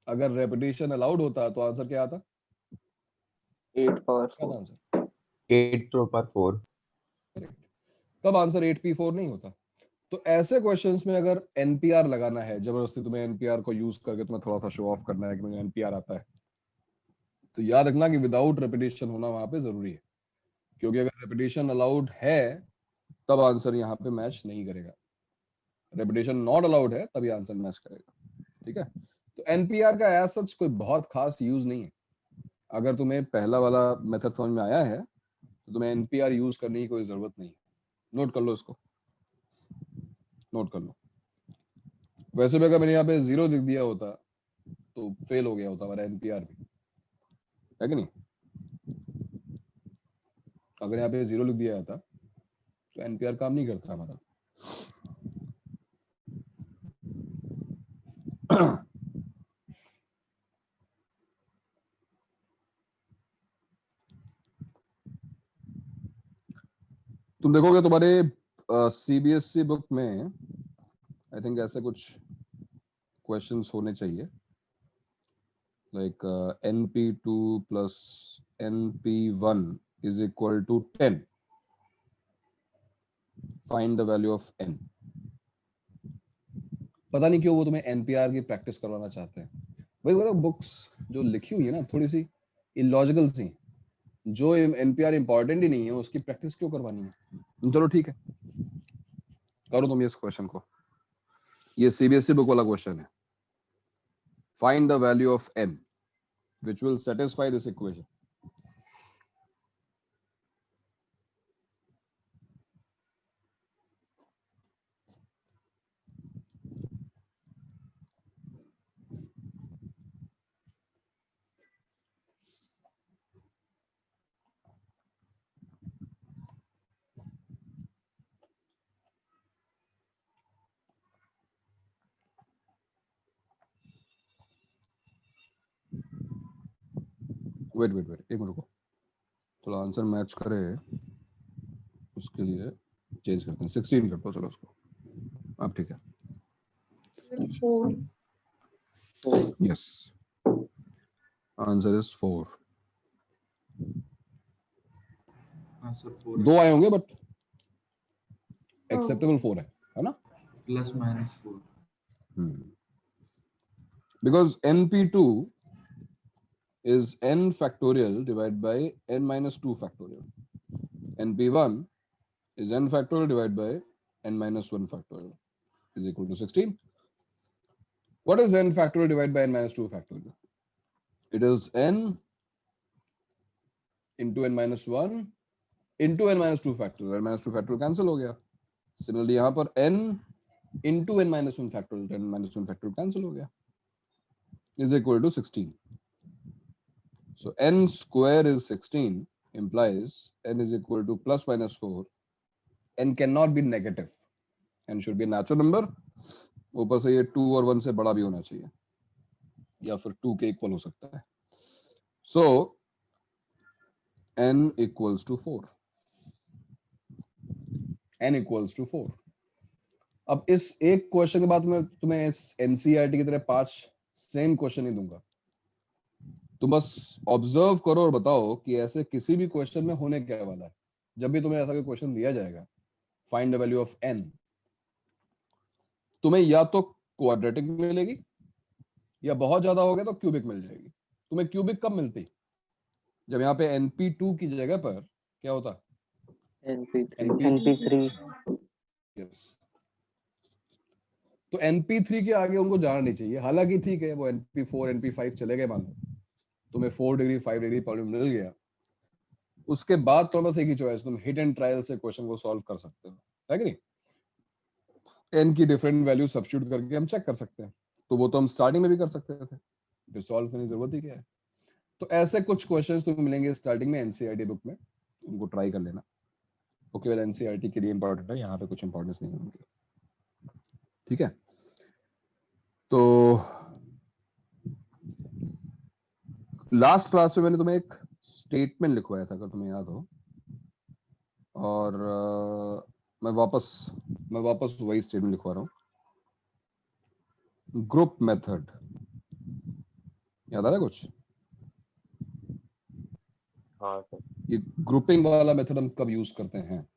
अगर रेपिटेशन अलाउड होता तो आंसर क्या आता? 8 power क्या 4. था आंसर? 8 to the power 4। तब आंसर 8p4 नहीं होता। तो ऐसे क्वेश्चंस में अगर एनपीआर लगाना है, जबरदस्ती तुम्हें एनपीआर को यूज करके तुम्हें थोड़ा सा शो ऑफ करना है कि मुझे एनपीआर आता है, तो याद रखना कि विदाउट रेपिटेशन होना वहां पे जरूरी है, क्योंकि अगर रेपिटेशन अलाउड है तब आंसर यहाँ पे मैच नहीं करेगा। रेपिटेशन नॉट अलाउड है तभी आंसर मैच करेगा। ठीक है, तो एनपीआर का एज सच कोई बहुत खास यूज नहीं है। अगर तुम्हें पहला वाला मेथड समझ में आया है तो तुम्हें एनपीआर यूज करने की कोई जरूरत नहीं है। नोट कर लो इसको, नोट कर लो। वैसे भी अगर मैंने यहाँ पे 0 लिख दिया होता तो फेल हो गया होता हमारा एनपीआर भी, है कि नहीं? अगर यहाँ पे 0 लिख दिया जाता तो एनपीआर काम नहीं करता हमारा। तुम देखोगे तुम्हारे सीबीएसई बुक में आई थिंक ऐसे कुछ क्वेश्चंस होने चाहिए, like np2 plus np1 is equal to 10, find the value of n। पता नहीं क्यों वो तुम्हें एनपीआर की प्रैक्टिस करवाना चाहते हैं। वही मतलब बुक्स जो लिखी हुई है ना थोड़ी सी इलॉजिकल सी, जो एनपीआर इंपॉर्टेंट ही नहीं है उसकी प्रैक्टिस क्यों करवानी है? चलो ठीक है, करो तुम इस क्वेश्चन को। ये सीबीएसई बुक वाला क्वेश्चन है, find the value of n which will satisfy this equation. Wait wait wait, एक मिनट रुको, थोड़ा आंसर मैच करे उसके लिए चेंज करते हैं। 16 कर दो चलो उसको, अब ठीक है। 4. Yes, answer is 4। आंसर 4 दो आए होंगे बट एक्सेप्टेबल 4 है ना? plus minus 4. Because NP2 is n factorial divided by n minus 2 factorial. NP1 is n factorial divided by n minus 1 factorial is equal to 16. What is n factorial divided by n minus 2 factorial? It is n into n minus 1 into n minus 2 factorial. n minus 2 factorial cancel हो गया. Similarly यहाँ पर n into n minus 1 factorial, n minus 1 factorial cancel हो गया, is equal to 16. So n square is 16 implies n is equal to plus minus 4. n cannot be negative. n should be a natural number. ऊपर से ये 2 और 1 से बड़ा भी होना चाहिए या फिर 2 के इक्वल हो सकता है. So n equals to 4. n equals to 4. अब इस एक क्वेश्चन के बाद मैं तुम्हें इस एनसीईआरटी की तरह 5 सेम क्वेश्चन ही दूंगा. तुम बस ऑब्जर्व करो और बताओ कि ऐसे किसी भी क्वेश्चन में होने क्या वाला है. जब भी तुम्हें ऐसा कोई क्वेश्चन दिया जाएगा, find the value of n, तुम्हें या तो क्वाड्रेटिक मिलेगी या बहुत ज्यादा हो गया तो क्यूबिक मिल जाएगी. तुम्हें क्यूबिक कब मिलती? जब यहाँ पे np2 की जगह पर क्या होता? np3. Yes. तो np3 के आगे उनको जाना नहीं चाहिए. हालांकि ठीक है, वो np4 np5 चले गए, मान लो तुम्हें 4 डिग्री 5 डिग्री प्रॉब्लम मिल गया, उसके बाद तो बस एक ही चॉइस, तुम हिट एंड ट्रायल से क्वेश्चन को सॉल्व कर सकते हो, है कि नहीं? n की डिफरेंट वैल्यू सब्स्टिट्यूट करके हम चेक कर सकते हैं. तो वो तो हम स्टार्टिंग में भी कर सकते थे, फिर सॉल्व करने की जरूरत ही क्या है. तो ऐसे कुछ क्वेश्चंस तुम्हें मिलेंगे स्टार्टिंग में एनसीईआरटी बुक में, उनको ट्राई कर लेना. ओके, वेल एनसीईआरटी के लिए इंपॉर्टेंट है, यहाँ पे कुछ इंपॉर्टेंस नहीं होंगे. ठीक है, तो लास्ट क्लास में मैंने तुम्हें एक स्टेटमेंट लिखवाया था, अगर तुम्हें याद हो, और मैं वापस वही स्टेटमेंट लिखवा रहा हूँ. ग्रुप मेथड याद आ रहा है कुछ? हाँ सर. ये ग्रुपिंग वाला मेथड हम कब यूज करते हैं?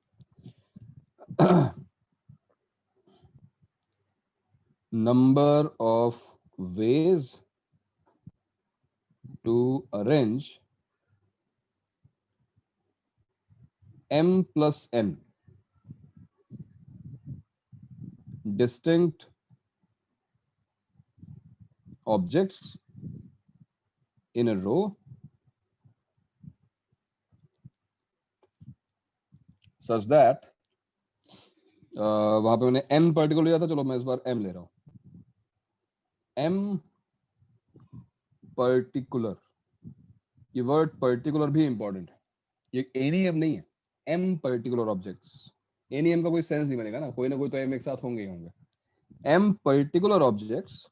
Number of ways to arrange m plus n distinct objects in a row such that वहां पे मैंने n पर्टिकुलर लिया था, चलो मैं इस बार m ले रहा हूं. m पर्टिकुलर, ये वर्ड पर्टिकुलर भी इंपॉर्टेंट है, ये एनीएम नहीं है. m पर्टिकुलर ऑब्जेक्ट्स, एनीएम का कोई सेंस नहीं बनेगा ना, कोई ना कोई तो m एक साथ होंगे ही होंगे. m particular objects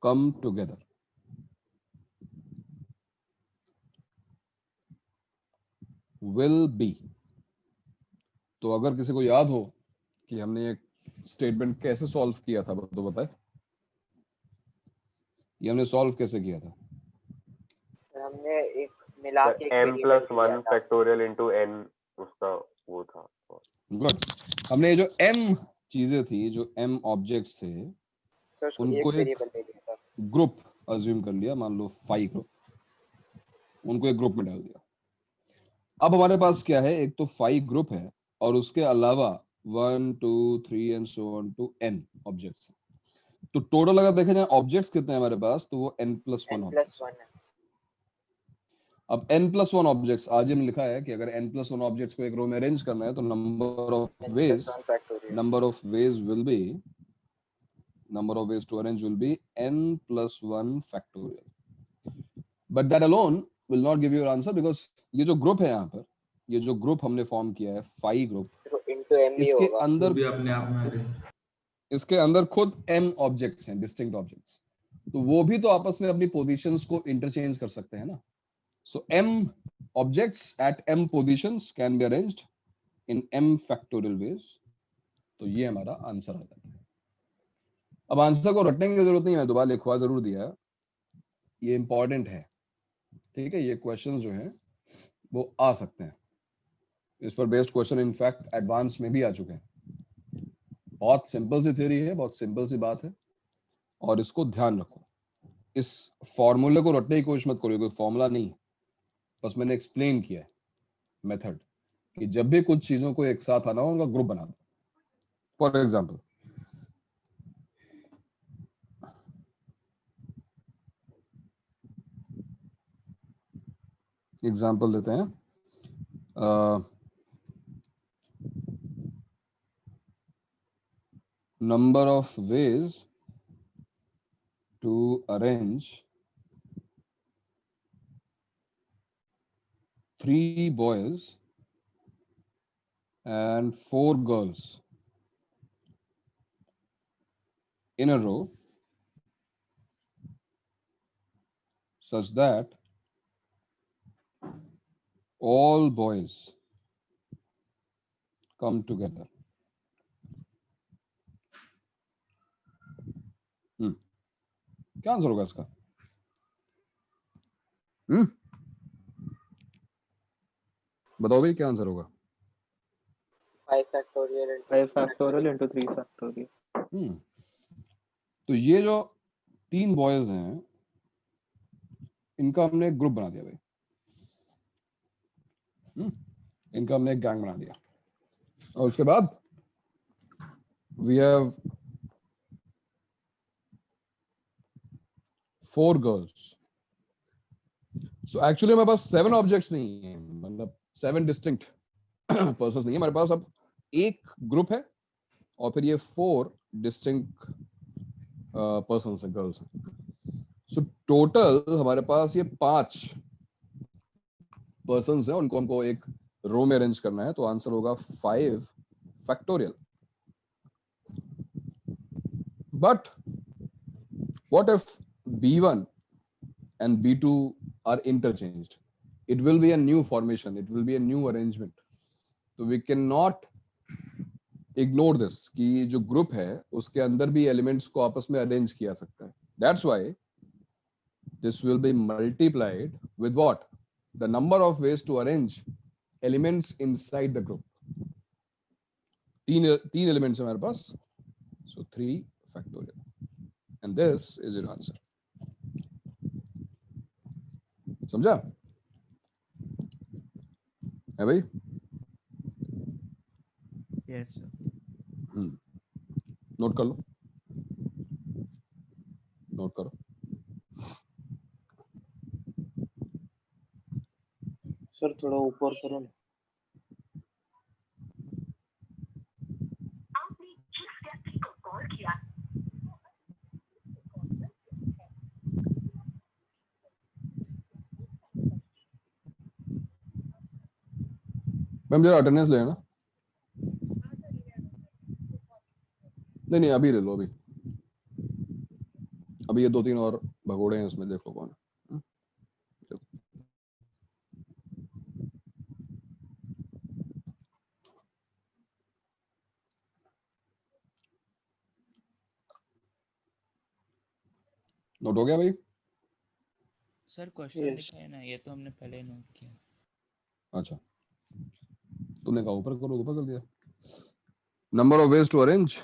come together. will be. तो अगर किसी को याद हो कि हमने एक स्टेटमेंट कैसे सॉल्व किया था तो बताए, ये हमने सॉल्व कैसे किया था? हमने एक मिला के m plus 1 factorial into n उसका वो था. गुड. हमने ये जो m चीजें थी, जो m ऑब्जेक्ट्स थे, उनको एक ग्रुप अज्यूम कर लिया, मान लो 5 ग्रुप, उनको एक ग्रुप में डाल दिया. अब हमारे पास क्या है, एक तो 5 ग्रुप है और उसके अलावा 1 2 3 and so on to n objects. तो टोटल अगर देखे जाए ऑब्जेक्ट्स कितने हैं हमारे पास, तो वो n+1 ऑब्जेक्ट्स. अब n+1 ऑब्जेक्ट्स, आज हमने लिखा है कि अगर n+1 ऑब्जेक्ट्स को एक रो में अरेंज करना है तो number of ways to arrange will be n+1 factorial. But that alone will not give you your answer because ये जो ग्रुप है, यहाँ पर ये जो ग्रुप हमने फॉर्म किया है 5 ग्रुप, इसके अंदर खुद m ऑब्जेक्ट्स हैं, डिस्टिंक्ट ऑब्जेक्ट्स, तो वो भी तो आपस में अपनी पोजीशंस को इंटरचेंज कर सकते हैं ना. So m objects at m positions can be arranged in m factorial ways. तो ये हमारा आंसर आ जाता है. अब आंसर को रटने की जरूरत नहीं है, दोबारा लिखवा जरूर दिया है, ये इंपॉर्टेंट है. ठीक है, ये क्वेश्चंस जो हैं वो आ सकते हैं. इस पर बेस्ड क्वेश्चन इनफैक्ट एडवांस में भी आ चुके हैं। बहुत सिंपल सी थ्योरी है, बहुत सिंपल सी बात है, और इसको ध्यान रखो। इस फॉर्मूले को रटने की कोशिश मत करो, कोई फॉर्मूला नहीं है, बस मैंने एक्सप्लेन किया है मेथड कि जब भी कुछ चीजों को एक साथ आना हो उनका ग्रुप बना दो। फॉर एग्जाम्पल लेते हैं, number of ways to arrange 3 boys and 4 girls in a row such that all boys come together. क्या आंसर होगा इसका? बताओ भाई क्या आंसर होगा? 5 factorial 5 factorial into 3 factorial। तो ये जो 3 बॉयज हैं इनका हमने एक ग्रुप बना दिया भाई। इनका हमने एक गैंग बना दिया, और उसके बाद we have 4 girls. So actually हमारे पास 7 ऑब्जेक्ट्स नहीं है, मतलब 7 डिस्टिंक्ट पर्सन्स नहीं है हमारे पास। अब एक ग्रुप है और फिर ये 4 डिस्टिंक्ट पर्सन्स है, गर्ल्स हैं। सो टोटल हमारे पास ये 5 पर्सन्स हैं, उनको हमको एक रो में अरेंज करना है, तो आंसर होगा 5 factorial. But what if B1 and B2 are interchanged? It will be a new formation, it will be a new arrangement. So we cannot ignore this कि जो ग्रुप है उसके अंदर भी एलिमेंट्स को आपस में अरेंज किया सकता है। That's why this will be multiplied with what? The number of ways to arrange elements inside the group. तीन एलिमेंट्स है हमारे पास, so 3 factorial, and this is your answer. समझा है भाई? Yes sir. नोट कर लो, नोट करो। सर थोड़ा ऊपर करो ना। मैम जरा अटेंडेंस ले ना। नहीं अभी ले लो, अभी ये 2-3 और भगोड़े हैं उसमें, देख लो कौन है। नोट हो गया भाई? सर क्वेश्चन लिखा है ना, ये तो हमने पहले नोट किया। अच्छा, तुमने कहा ऊपर करो, ऊपर कर दिया। Number of ways to arrange,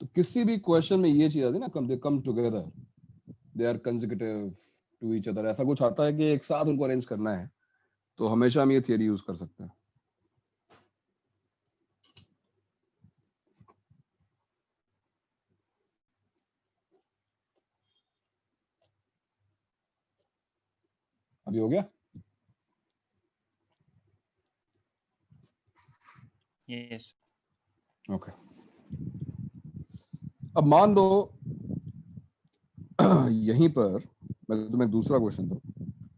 तो किसी भी क्वेश्चन में ये चीज आती है ना, they come together, they are consecutive to each other, ऐसा कुछ आता है कि एक साथ उनको अरेंज करना है, तो हमेशा हम ये थियरी यूज कर सकते हैं। अभी हो गया? यस। ओके, अब मान दो यहीं पर मैं तुम्हें दूसरा क्वेश्चन दूं,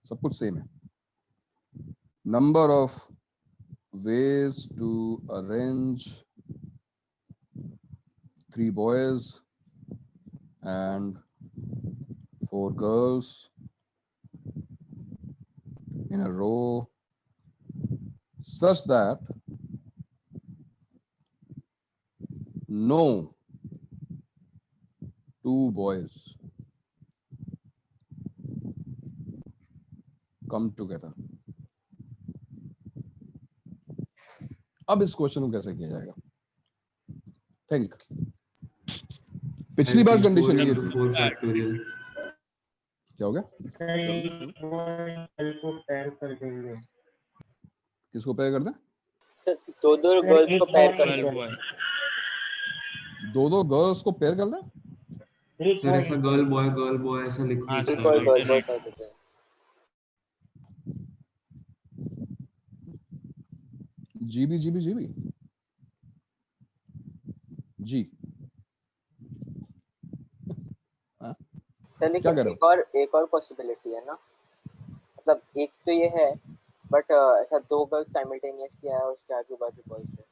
सब कुछ सेम है। Number of ways to arrange 3 boys and 4 girls in a row such that no 2 boys come together. अब इस क्वेश्चन को कैसे किया जाएगा? थिंक. पिछली बार कंडीशन ये थी. 4 factorial. क्या हो गया? को पैर कर देंगे किसको पेयर कर दें? सर, दो गर्ल्स को पैर कर देंगे. दो गर्ल्स को पेयर कर दें? सर ऐसा गर्ल बॉय ऐसा लिखो. हाँ, एक और गर्ल बॉय कर देते हैं. जीबी जी. सर लेकिन एक और पॉसिबिलिटी है ना, मतलब एक तो ये है बट ऐसा दो गर्ल्स साइमल्टेनियसली आया उसके आजू बाजू बॉयज है,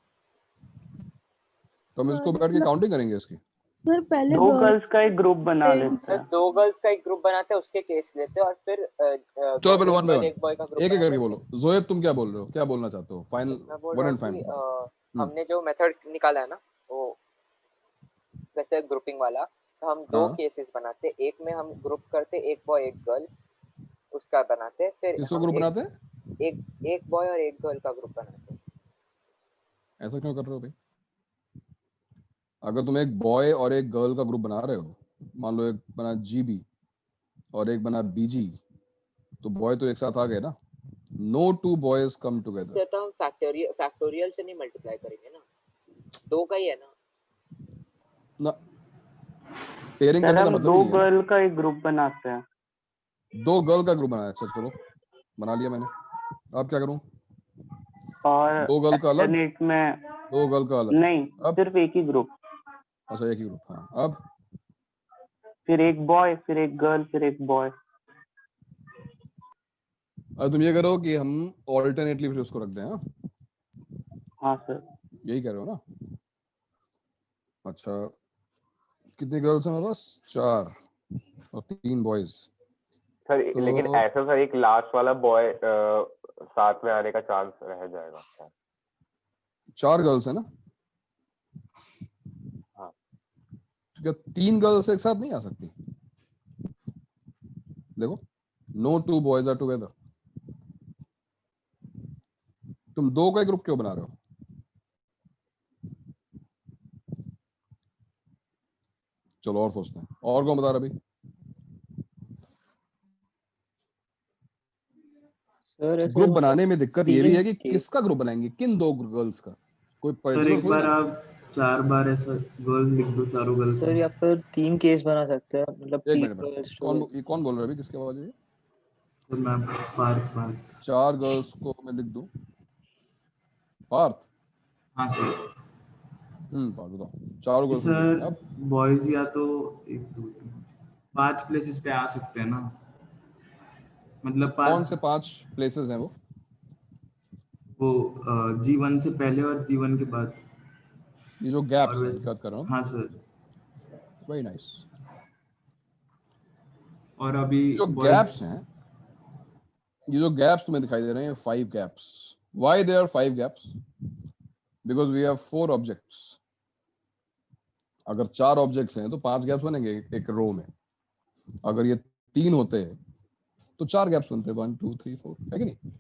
तो हम इसको बैठ के काउंटिंग करेंगे इसकी. सर पहले दो गर्ल्स का एक ग्रुप बना लेते सर हैं. दो गर्ल्स का एक ग्रुप बनाते हैं, उसके केस लेते हैं और फिर तो पहले वन बाय वन एक बॉय का ग्रुप एक करके बोलो. जोएब तुम क्या बोल रहे हो? क्या बोलना चाहते हो? Final one and final. हमने जो मेथड निकाला है ना वो वैसे ग्रुपिंग वाला, तो हम दो केसेस बनाते, एक में हम ग्रुप करते एक बॉय एक गर्ल उसका बनाते, फिर किसको ग्रुप बनाते हैं? एक बॉय और एक गर्ल का ग्रुप बनाते. ऐसा क्यों कर रहे हो भाई? अगर तुम एक बॉय और एक गर्ल का ग्रुप बना रहे हो, मान लो एक बना जीबी और एक बना बीजी, तो बॉय तो एक साथ आ गए ना. No two boys come together. तो हम फैक्टोरियल से नहीं मल्टीप्लाई करेंगे ना, दो का ही है ना. पेयरिंग सर करने का हम मतलब दो नहीं है. गर्ल का एक ग्रुप बनाते हैं. दो गर्ल का ग्रुप बनाया. अच्छा चलो बना लिया मैंने. अब क्या करूं? और दो गर्ल का अलग, अल्टरनेट में दो गर्ल का अलग. नहीं, सिर्फ एक ही ग्रुप. अच्छा एक ही ग्रुप. हाँ अब फिर एक बॉय, फिर एक गर्ल, फिर एक बॉय. अब तुम ये करो कि हम ऑल्टरनेटली फिर उसको रख दें. हाँ सर. यही कह रहे हो ना? अच्छा कितनी गर्ल्स हैं हमारे पास? 4 और 3 बॉयज. सर लेकिन ऐसा सर एक लास्ट वाला बॉय साथ में आने का चांस रह जाएगा. 4 गर्ल्स है ना? हाँ. तो क्या 3 गर्ल्स एक साथ नहीं आ सकती? देखो no two boys are together. तुम दो का ग्रुप क्यों बना रहे हो? चलो और सोचते हैं. और कौन बता रहा भाई? ग्रुप बनाने में दिक्कत ये भी है कि किसका ग्रुप बनाएंगे, किन दो गर्ल्स का. कोई सर एक बार आप 4 बार ऐसा गर्ल लिख दो, चारों गर्ल. सर या फिर 3 केस बना सकते हैं, मतलब 3 गर्ल्स. कौन बोल रहा है अभी? किसकी आवाज है? सर मैं पार्थ. 4 गर्ल्स को मैं लिख दूं. पार्थ. हाँ सर. पार्थ बताओ. 4 गर्ल्स सर बॉयज या तो 1 2 3 5 प्लेसेस पे आ सकते हैं ना, मतलब कौन से 5 प्लेसेस हैं वो G1 से पहले और G1 के बाद. ये जो गैप्स हैं बात कर रहा हूँ. हाँ सर. Very nice. और अभी जो गैप्स हैं, ये जो गैप्स तुम्हें दिखाई दे रहे हैं 5 gaps. Why there are 5 gaps? Because we have 4 objects. अगर 4 ऑब्जेक्ट्स हैं तो 5 गैप्स बनेंगे एक रो में. अगर ये 3 होते हैं तो 4 गैप्स बनते हैं. 1 2 3 4 है कि नहीं?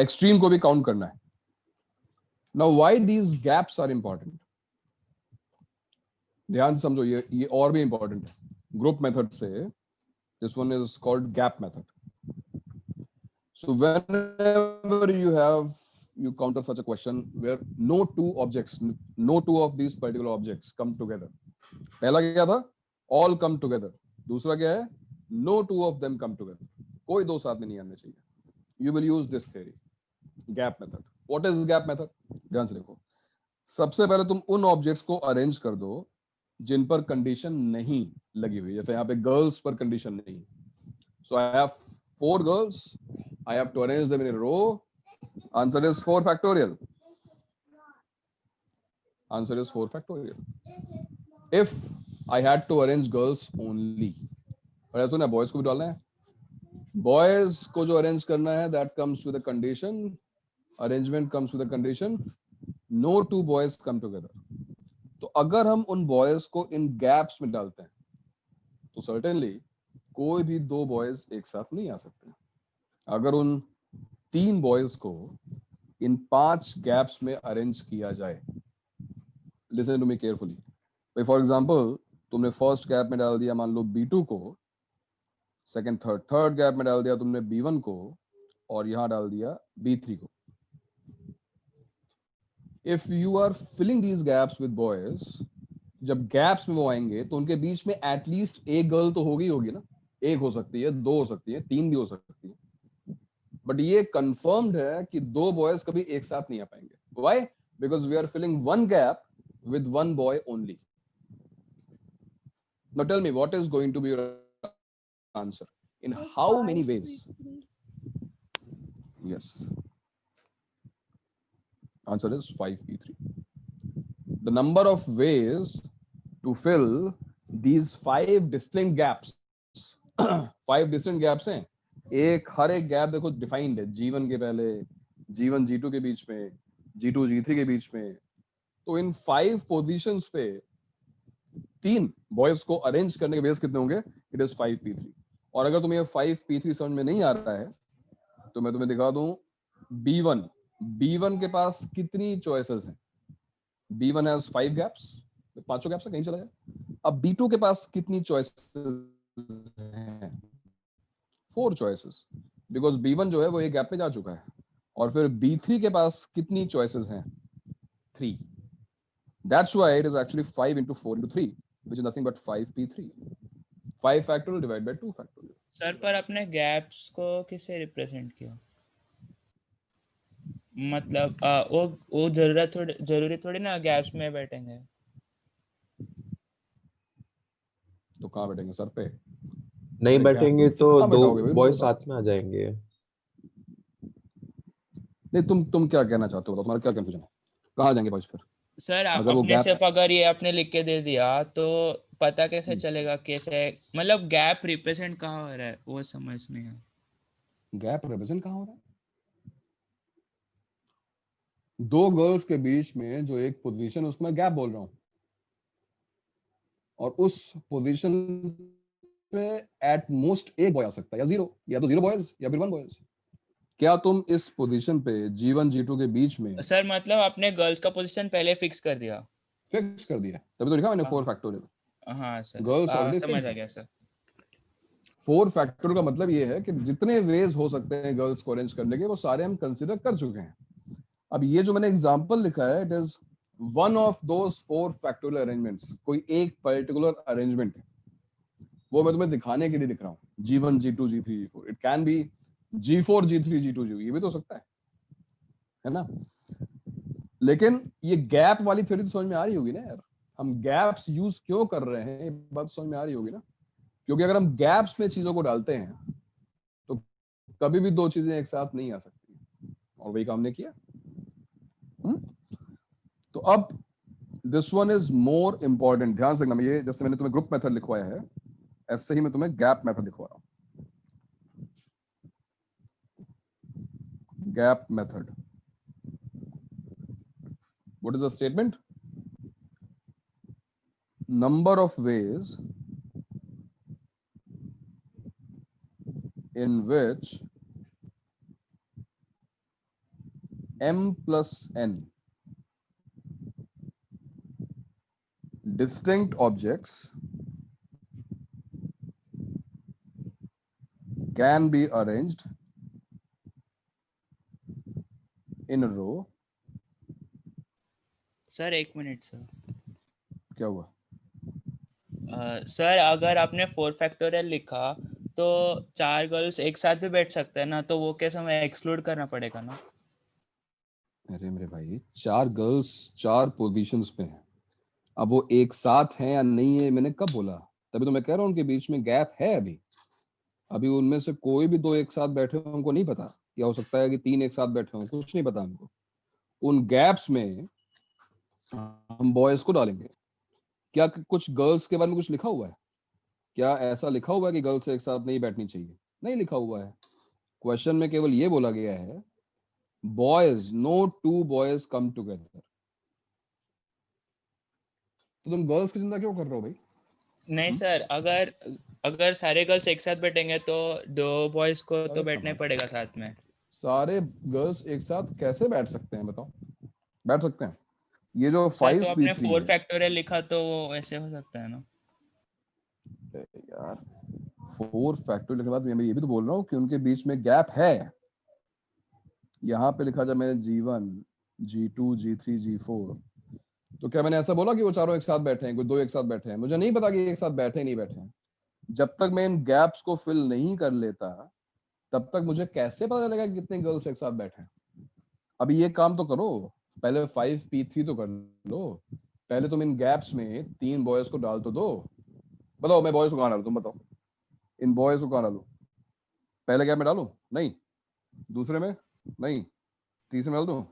एक्सट्रीम को भी काउंट करना है. Now why these gaps are important? ध्यान से समझो, ये और भी इंपॉर्टेंट है ग्रुप मेथड से. This one is called gap method. So whenever you counter such a question where no two of these particular objects come together. पहला क्या था? all come together. दूसरा क्या है? no two of them come together. कोई दो साथ में नहीं आने चाहिए. You will use this theory, gap method. What is gap method? ध्यान से देखो. सबसे पहले तुम उन ऑब्जेक्ट्स को अरेंज कर दो जिन पर कंडीशन नहीं लगी हुई. जैसे यहाँ पे गर्ल्स पर कंडीशन नहीं. So I have 4 girls. I have to arrange them in a row. Answer is 4 factorial. Answer is 4 factorial. If I had to arrange girls only. और ऐसा ना बॉयज को भी डालना है. बॉयज को जो अरेंज करना है that comes with a condition. Arrangement comes with a condition. No two boys come together. तो अगर हम उन बॉयज को इन गैप्स में डालते हैं तो certainly कोई भी दो बॉयज एक साथ नहीं आ सकते. अगर उन 3 बॉयज को इन 5 गैप्स में अरेंज किया जाए, लिसन टू मी केयरफुली। भाई फॉर एग्जांपल तुमने फर्स्ट गैप में डाल दिया मान लो B2 को, सेकंड थर्ड गैप में डाल दिया तुमने B1 को, और यहां डाल दिया B3 को। If you are filling these gaps with boys, जब गैप्स में वो आएंगे तो उनके बीच में एटलीस्ट एक गर्ल तो होगी ना। एक हो सकती है, 2 हो सकती है, 3 भी हो सकती है, बट ये कंफर्म्ड है कि 2 बॉयज कभी एक साथ नहीं आ पाएंगे। Why? Because we are filling one gap with one boy only. Now tell me, what is going to be your answer? In how many ways? Yes. Answer is 5p3. The number of ways to fill these 5 distinct gaps. 5 distinct gaps हैं। हर एक gap देखो defined है, G1 के पहले, G1 G2 के बीच में, G2 G3 के बीच में। तो इन 5 पोजीशंस पे 3 बॉयज को अरेंज करने के बेस कितने होंगे? It is 5p3। और अगर तुम्हें 5p3 समझ में नहीं आ रहा है तो मैं तुम्हें दिखा दूं B1 के पास कितनी चॉइसेस हैं। B1 हैज 5 गैप्स, पांचों गैप्स कहीं चला जाए। अब B2 के पास कितनी चॉइसेस हैं? 4 चॉइसेस, बिकॉज B1 जो है वो एक गैप पे जा चुका है। और फिर B3 के पास कितनी चॉइसेस हैं? 3। That's why it is actually 5 into 4 into 3, which is nothing but 5p3. 5 factorial divided by 2 factorial. Sir पर अपने गैप्स को किससे रिप्रेजेंट किया? मतलब वो जरूरी थोड़ी ना गैप्स में बैठेंगे। तो कहाँ बैठेंगे? सर पे नहीं बैठेंगे तो कहाँ 2 बैठाओगे भाई? बॉयज साथ में आ जाएंगे। नहीं, तुम क्या कहना चाहते हो? तुम्हारा क्या कंफ्यूजन है? कहाँ जाएंगे बॉयज फिर? सर अगर वो अपने गैप सिर्फ अगर ये आपने लिख के दे दिया तो पता कैसे चलेगा? कैसे मतलब गैप रिप्रेजेंट कहाँ हो रहा है वो समझ नहीं है। गैप रिप्रेजेंट कहाँ हो रहा है? 2 गर्ल्स के बीच में जो एक पोजीशन, उसमें गैप बोल रहा हूँ, और उस पोजीशन पे एट मोस्ट एक बॉय आ सकता है, या 0, या तो 0 बॉयज या फिर 1 बॉयज। क्या तुम इस पोजीशन पे G1 G2 के बीच में सर मतलब आपने गर्ल्स का पोजीशन पहले फिक्स कर दिया? फिक्स कर दिया, तभी तो लिखा मैंने 4 फैक्टोरियल। हाँ सर, गर्ल्स ऑलरेडी समझ आ गया सर। 4 फैक्टोरियल का मतलब ये है कि जितने वेज हो सकते हैं गर्ल्स को अरेंज करने के, वो सारे हम कंसीडर कर चुके हैं। अब ये जो मैंने एग्जांपल लिखा है, it is one of those 4 factorial arrangements. कोई एक पर्टिकुलर अरेंजमेंट है, वो मैं तुम्हें दिखाने के लिए लिख रहा हूँ। G1 G2 G3 G4, it can B G4 G3 G2 G, ये भी तो हो सकता है ना? लेकिन ये गैप वाली थ्योरी तो समझ में आ रही होगी ना यार। हम गैप्स यूज क्यों कर रहे हैं, ये बात समझ में आ रही होगी ना? क्योंकि अगर हम गैप्स में चीजों को डालते हैं तो कभी भी 2 चीजें एक साथ नहीं आ सकती, और वही काम ने किया। तो अब this one is more important, ध्यान से। मैं ये जैसे मैंने तुम्हें ग्रुप मेथड लिखवाया है, ऐसे ही मैं तुम्हें गैप मेथड लिखवा रहा हूं। Gap method, what is the statement? Number of ways in which m plus n distinct objects can be arranged in a row. Sir 1 minute sir. क्या हुआ? सर अगर आपने 4 फैक्टोरियल लिखा तो 4 गर्ल्स एक साथ भी बैठ सकते हैं ना, तो वो कैसे हमें एक्सक्लूड करना पड़ेगा ना? अरे मेरे भाई, 4 गर्ल्स 4 पोजीशंस पे हैं। अब वो एक साथ हैं या नहीं है, मैंने कब बोला? तभी तो मैं कह रहा हूँ उनके बीच में गैप है। अभी उनमें से कोई भी 2 एक साथ बैठे हो, उनको नहीं पता। या हो सकता है कि 3 एक साथ बैठे हो, कुछ नहीं पता हमको। उन गैप्स में हम बॉयज को डालेंगे। क्या कुछ गर्ल्स के बारे में कुछ लिखा हुआ है? क्या ऐसा लिखा हुआ है कि गर्ल्स एक साथ नहीं बैठनी चाहिए? नहीं लिखा हुआ है। क्वेश्चन में केवल ये बोला गया है, boys, no 2 boys come together. तो तुम गर्ल्स की चिंता क्यों कर रहे हो भाई? नहीं सर, अगर अगर सारे गर्ल्स एक साथ बैठेंगे तो 2 बॉयज को तो अरे बैठना ही कमाल, पड़ेगा साथ में। सारे गर्ल्स एक साथ कैसे बैठ सकते हैं बताओ? बैठ सकते हैं? ये जो सर तो आपने 5p3 4 है फैक्टोरियल लिखा तो वो ऐसे हो सकता है ना। यार, 4 फैक्टोरियल के बाद मैं ये भी तो बोल रहा हूँ कि उनके बीच में गैप है। यहाँ पे लिखा जब मैंने G1 G2 G3 G4, तो क्या मैंने ऐसा बोला कि वो चारों एक साथ बैठे हैं, कोई दो एक साथ बैठे हैं? मुझे नहीं पता कि एक साथ बैठे हैं नहीं बैठे हैं। जब तक मैं इन गैप्स को फिल नहीं कर लेता तब तक मुझे कैसे पता चलेगा कि कितने गर्ल्स एक साथ बैठे हैं? अभी ये काम तो करो, पहले 5p3 तो कर लो। पहले तुम इन गैप्स में 3 बॉयज को डाल तो दो। बताओ मैं बॉयज को कहाँ डालूं? तुम बताओ, इन बॉयज को कहाँ डालूं? पहले गैप में डालूं? नहीं। दूसरे में? नहीं। तीसरे में डाल दूं?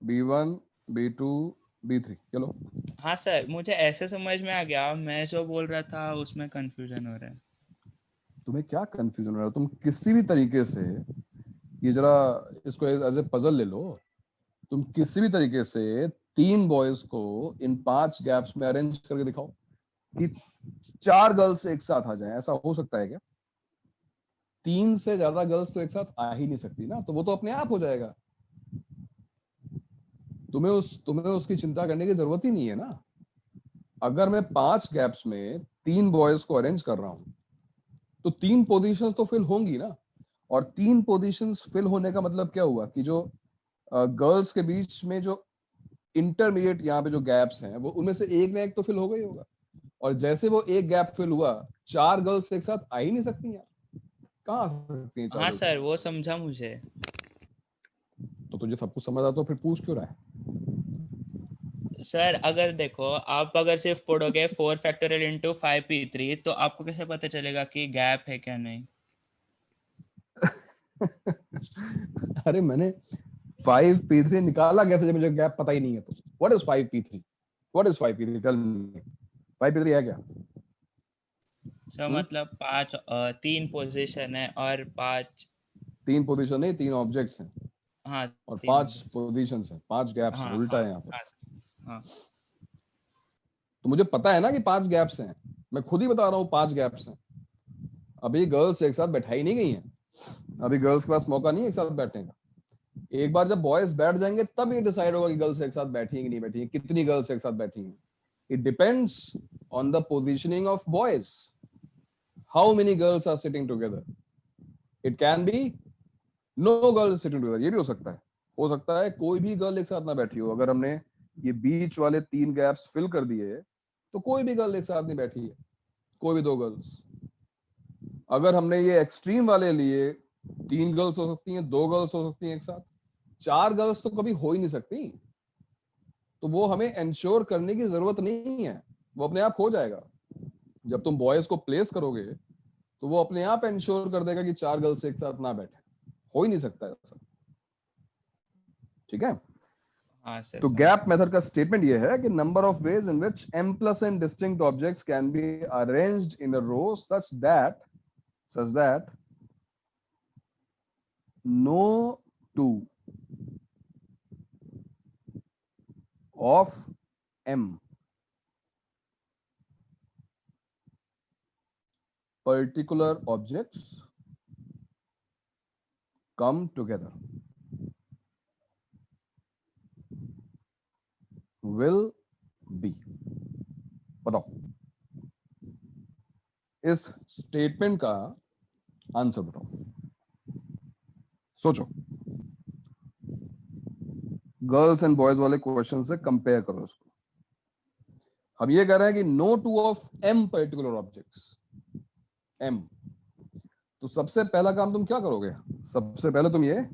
B1 B2 B3, चलो। हाँ सर, मुझे ऐसे समझ में आ गया, मैं जो बोल रहा था उसमें कंफ्यूजन हो रहा है। तुम्हें क्या कंफ्यूजन हो रहा है? तुम किसी भी तरीके से ये जरा इसको एज ए पजल ले लो। तुम किसी भी तरीके से 3 बॉयज को इन 5 गैप्स में अरेंज करके दिखाओ कि 4 गर्ल्स एक साथ आ जाएं। ऐसा हो सकता है क्या? 3 से ज्यादा गर्ल्स तो एक साथ आ ही नहीं सकती ना, तो वो तो अपने आप हो जाएगा। तुम्हें उसकी चिंता करने की जरूरत ही नहीं है ना। अगर मैं 5 गैप्स में 3 बॉयज को अरेंज कर रहा हूं तो 3 पोजीशंस तो फिल होंगी ना। और 3 पोजीशंस फिल होने का मतलब क्या हुआ कि जो गर्ल्स के बीच में जो इंटरमीडिएट यहाँ पे जो गैप्स हैं वो उनमें से एक ना एक तो फिल हो गई होगा। और जैसे वो एक गैप फिल हुआ, 4 गर्ल्स एक साथ आ ही नहीं सकती हैं। कहाँ आ सकती हैं 4 हाँ गर्ल्स? सर, वो समझा मुझे। तो तुझे सब कुछ समझ आता तो फिर पूछ क्यों रहा है? सर अगर देखो, आप अगर सिर्फ पढ़ोगे 4 फैक्टोरियल इंटू 5p3 तो आपको कैसे पता चलेगा कि गैप है क्या नहीं? अरे मैंने 5p3 निकाला कैसे जब मुझे गैप पता ही नहीं है? तो what is 5p3? What is 5p3? Tell me, 5p3 है क्या? सर मतलब 3 पोजीशन है और 5। 3 पोजीशन नहीं, 3 ऑब्जेक्ट्स हैं हाँ, और 3 5 ऑब्जेक्ट्स। पोजीशंस हैं, 5 गैप्स हैं, हाँ उल्टा हाँ है यहाँ पे। हाँ हाँ। तो मुझे पता है ना कि 5 गैप्स हैं, मैं खुद ही बता रहा हूँ 5 गैप्स हैं। अभी गर्ल्स एक साथ बैठाई नहीं गई हैं, अभी गर्ल्स के पास मौका नहीं है एक साथ बैठने का। एक बार जब बॉयज बैठ जाएंगे तब ये डिसाइड होगा कि गर्ल्स एक साथ बैठी हैं कि नहीं बैठी हैं, कितनी गर्ल्स एक साथ बैठी हैं। It depends on the positioning of boys, how many girls are sitting together. It can be no girls sitting together, ये भी हो सकता है कोई भी गर्ल एक साथ ना बैठी हो। अगर हमने ये बीच वाले 3 गैप्स फिल कर दिए तो कोई भी गर्ल एक साथ नहीं बैठी है, कोई भी 2 गर्ल्स। अगर हमने ये एक्सट्रीम वाले लिए, 3 गर्ल्स हो सकती हैं, 2 गर्ल्स हो सकती हैं एक साथ, 4 गर्ल्स तो कभी हो ही नहीं सकती। तो वो हमें इंश्योर करने की जरूरत नहीं है, वो अपने आप हो जाएगा। जब तुम बॉयज को प्लेस करोगे तो वो अपने आप इंश्योर कर देगा कि 4 गर्ल्स एक साथ ना बैठे। हो ही नहीं सकता ऐसा, ठीक है? हाँ सर, तो समझ गैप मेथड का स्टेटमेंट ये है कि number of ways in which m+n distinct objects can be arranged in a row such that no two of m particular objects come together will be। बताओ इस स्टेटमेंट का answer बताओ, सोचो। Girls and boys वाले question से compare करो उसको। हम ये कह रहे हैं कि no two of m particular objects, m। तो सबसे पहला काम तुम क्या करोगे? सबसे पहले तुम ये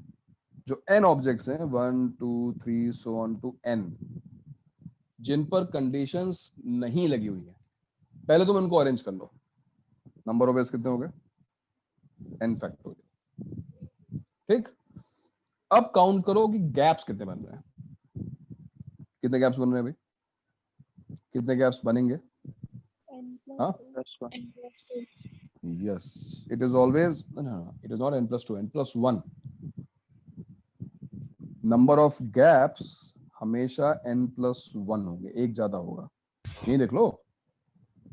जो n ऑब्जेक्ट्स हैं 1 2 3 so on to n, जिन पर कंडीशंस नहीं लगी हुई है, पहले तुम इनको अरेंज कर लो। नंबर ऑफ वेज कितने हो गए? n फैक्टोरियल, ठीक। अब काउंट करो कि गैप्स कितने बन रहे हैं। कितने गैप्स बन रहे हैं भाई? कितने गैप्स बनेंगे? हाँ, yes, it is always no, it is not n+2, n+1। Number of gaps हमेशा n+1 होंगे, एक ज्यादा होगा। यही देख लो,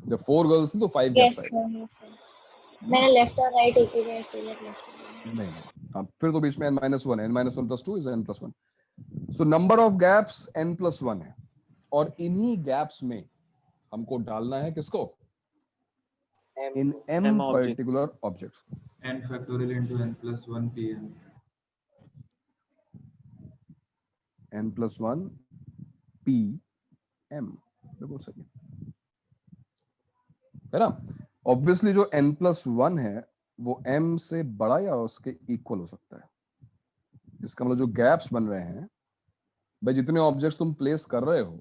जब 4 गर्ल्स थी तो 5 यस गैप्स आएगा। Sir, yes sir. मैंने लेफ्ट और राइट एक ही का ऐसे लेफ्ट नहीं हाँ, फिर तो बीच में n-1 n-1 + 2 is n+1। So number of gaps n+1 है, और इन्हीं गैप्स में हमको डालना है किसको, इन m पर्टिकुलर ऑब्जेक्ट्स को। n factorial into n+1 pm n+1 pm, बिल्कुल सही है ना। ऑब्वियसली जो n+1 है वो m से बड़ा या उसके इक्वल हो सकता है। इसका मतलब जो गैप्स बन रहे हैं भाई, जितने ऑब्जेक्ट्स तुम प्लेस कर रहे हो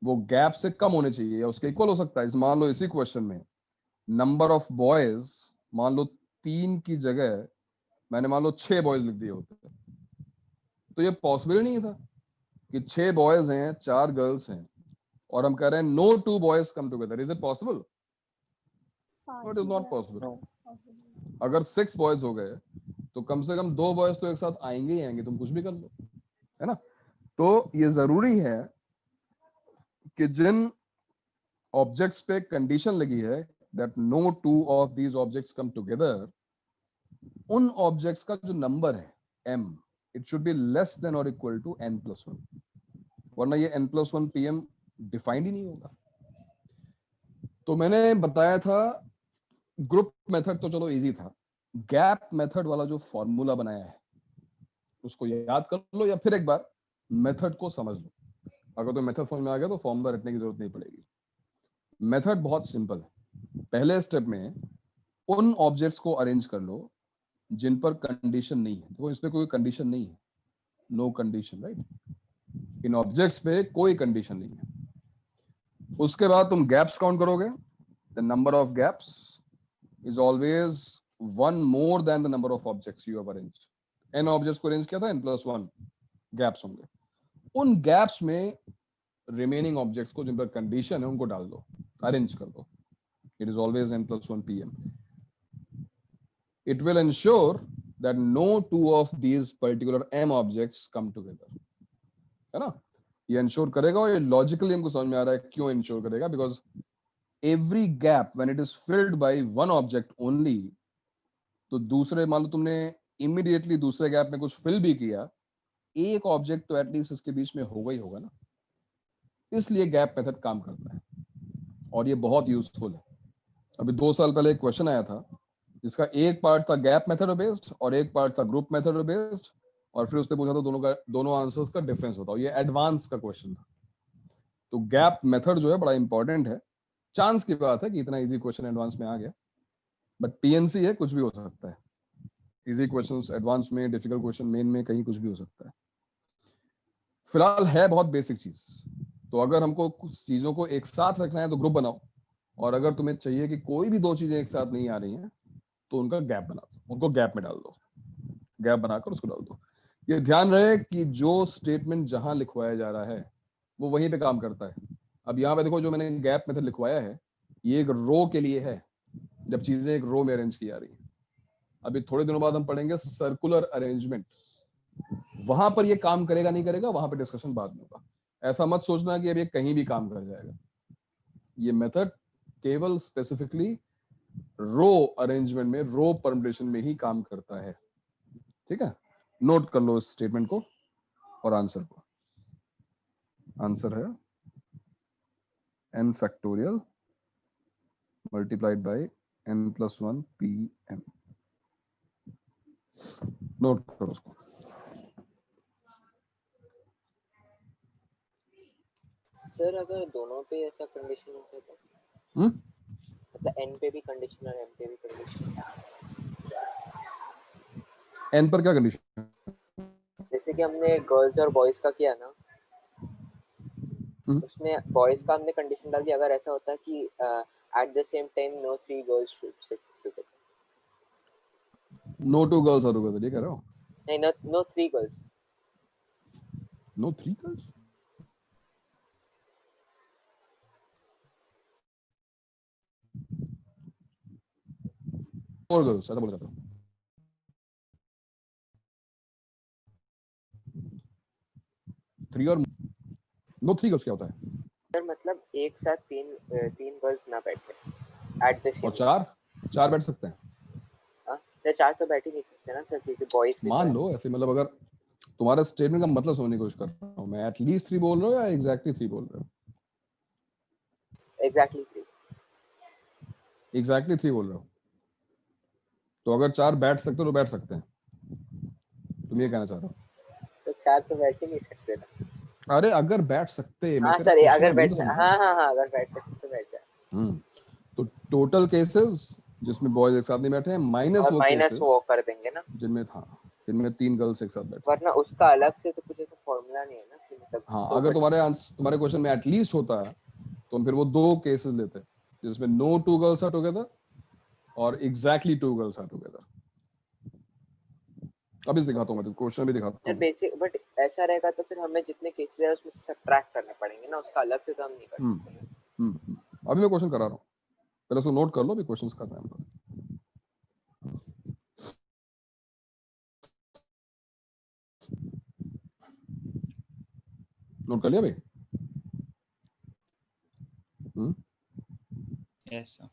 वो गैप से कम होने चाहिए या उसके इक्वल हो सकता है। मान लो इसी क्वेश्चन में नंबर ऑफ बॉयज, मान लो 3 की जगह मैंने मान लो 6 बॉयज लिख दिए होते, तो ये पॉसिबल नहीं था कि 6 बॉयज हैं 4 गर्ल्स हैं और हम कह रहे हैं no 2 boys come together. Is it possible? It is not possible. अगर 6 बॉयज हो गए तो कम से कम 2 बॉयज तो एक साथ आएंगे ही आएंगे, तुम कुछ भी कर लो, है ना। तो ये जरूरी है कि जिन ऑब्जेक्ट्स पे कंडीशन लगी है that no 2 of these objects come together, उन ऑब्जेक्ट्स का जो नंबर है m, it should be less than और इक्वल टू n+1, वरना ये n+1 pm डिफाइंड ही नहीं होगा। तो मैंने बताया था ग्रुप मेथड तो चलो इजी था, गैप मेथड वाला जो फॉर्मूला बनाया है उसको याद कर लो या फिर एक बार मेथड को समझ लो। अगर तो मेथड समझ में आ गया तो फॉर्मूला रटने की जरूरत नहीं पड़ेगी। मेथड बहुत सिंपल है। पहले स्टेप में उन ऑब्जेक्ट्स को अरेंज कर लो जिन पर कंडीशन नहीं है। तो इसमें कोई कंडीशन नहीं है, नो कंडीशन, राइट। इन ऑब्जेक्ट्स पे कोई कंडीशन नहीं है। उसके बाद तुम गैप्स काउंट करोगे। The number of gaps is always 1 more than the number of objects you have arranged. n objects को अरेंज किया था, n+1 गैप्स होंगे। उन गैप्स में रिमेनिंग ऑब्जेक्ट्स को जिन पर कंडीशन है उनको डाल दो, अरेंज कर दो। It is always n+1 pm. It will ensure that no 2 of these particular m objects come together, है ना। ये इंश्योर करेगा और ये लॉजिकली हमको समझ में आ रहा है क्यों इंश्योर करेगा, because every gap when it is filled by one object only, तो दूसरे मान लो तुमने इमीडिएटली दूसरे गैप में कुछ फिल भी किया, एक ऑब्जेक्ट तो एटलीस्ट इसके बीच में होगा ही होगा ना। इसलिए गैप मेथड काम करता है और ये बहुत यूजफुल है। अभी 2 साल पहले एक क्वेश्चन आया था जिसका एक पार्ट था गैप मेथड बेस्ड और एक पार्ट था ग्रुप मेथड बेस्ड, और फिर उसने पूछा था दोनों आंसर्स का डिफरेंस बताओ। ये एडवांस का क्वेश्चन था। तो गैप मेथड जो है बड़ा इंपॉर्टेंट है। चांस की बात है कि इतना इजी क्वेश्चन एडवांस में आ गया, बट पीएनसी है, कुछ भी हो सकता है। इजी क्वेश्चंस एडवांस में, डिफिकल्ट क्वेश्चन मेन में, कहीं कुछ भी हो सकता है। फिलहाल है बहुत बेसिक चीज। तो अगर हमको कुछ चीजों को एक साथ रखना है तो ग्रुप बनाओ, और अगर तुम्हें चाहिए कि कोई भी 2 चीजें एक साथ नहीं आ रही हैं तो उनका गैप बना दो, उनको गैप में डाल दो, गैप बनाकर उसको डाल दो। ये ध्यान रहे कि जो स्टेटमेंट जहां लिखवाया जा रहा है वो वहीं पे काम करता है। अब यहाँ पे देखो जो मैंने गैप मेथड लिखवाया है ये एक रो के लिए है, जब चीजें एक रो में अरेंज की जा रही है। अभी थोड़े दिनों बाद हम पढ़ेंगे सर्कुलर अरेंजमेंट, वहां पर ये काम करेगा नहीं करेगा वहां पर डिस्कशन बाद में होगा। ऐसा मत सोचना कि अब ये कहीं भी काम कर जाएगा। ये मेथड केवल स्पेसिफिकली रो अरेंजमेंट में, रो परम्यूटेशन में ही काम करता है। ठीक है, नोट कर लो इस स्टेटमेंट को और आंसर को। आंसर है n factorial multiplied by n+1 pm। Note करो उसको। सर अगर दोनों पे ऐसा कंडीशन होता तो मतलब n पे भी कंडीशन और m पे भी कंडीशन। n पर क्या कंडीशन? जैसे कि हमने गर्ल्स और बॉयज का किया ना, उसमें बॉयज का हमने कंडीशन डाल दिया। अगर ऐसा होता है कि at the same time no 3 girls should sit together, no 2 girls are together, ये कह रहे हो? नहीं, no 3 girls, no 3 girls, 4 girls, ऐसा बोल सकते हो। थ्री और नो 3 गर्ल्स क्या होता है? सर मतलब एक साथ तीन गर्ल्स ना बैठे एट द सेम। और चार बैठ सकते हैं। तो चार तो बैठ ही नहीं सकते ना सर, क्योंकि बॉयज भी मान लो ऐसे, मतलब अगर तुम्हारा स्टेटमेंट का मतलब समझने की कोशिश कर रहा हूँ मैं, एटलीस्ट 3 बोल रहे हो या एग्जैक्टली 3 बोल रहे हो? एग्जैक्टली 3। एग्जैक्टली 3 बोल रहे हो, तो अगर 4 बैठ सकते हो तो बैठ सकते हैं, तुम ये कहना चाह रहे हो? तो चार तो बैठ ही नहीं सकते ना। अरे अगर बैठ सकते, मैं हाँ तेरा सर, क्वेश्चन अगर अभी तो बैठना, सुन। हाँ अगर बैठ सकते तो बैठ जाए। तो टोटल केसेस जिसमें बॉयज एक साथ नहीं बैठे हैं, माइनस और वो माइनस केसेस वो कर देंगे ना, जिनमें 3 गर्ल्स एक साथ बैठे। वरना उसका अलग से तो कुछ ऐसा फॉर्मूला नहीं है ना कि मतलब हाँ, दो अगर बट तुम्हारे क्वेश्चन में एटलीस्ट होता है तो हम फिर वो 2 केसेस लेते हैं जिसमें नो 2 गर्ल्स आर टुगेदर और एग्जैक्टली 2 गर्ल्स आर टुगेदर। अभी दिखाता हूँ, मैं क्वेश्चन भी दिखाता हूँ। बेसिक, बट ऐसा रहेगा तो फिर हमें जितने केसेस है उसमें से सबट्रैक्ट करने पड़ेंगे ना, उसका अलग से तो हम नहीं कर सकते। अभी मैं क्वेश्चन करा रहा हूँ, पहले उसको नोट कर लो, अभी क्वेश्चंस कर रहे हैं हम लोग। नोट कर लिया भाई? Yes sir.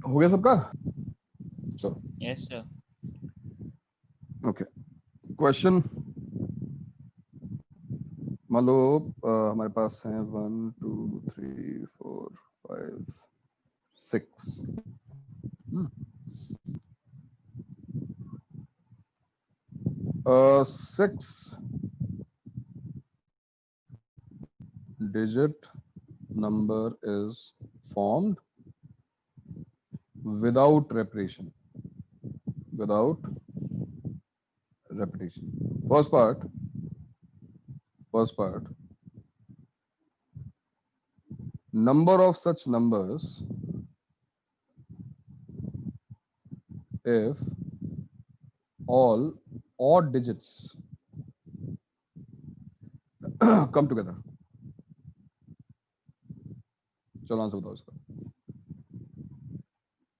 हो गया सबका? चलो यस सर। ओके, क्वेश्चन मान लो हमारे पास है 1 2 3 4 5 6 6 digit number is formed without repetition. First part, number of such numbers if all odd digits come together. चलो आंसर बताओ इसका।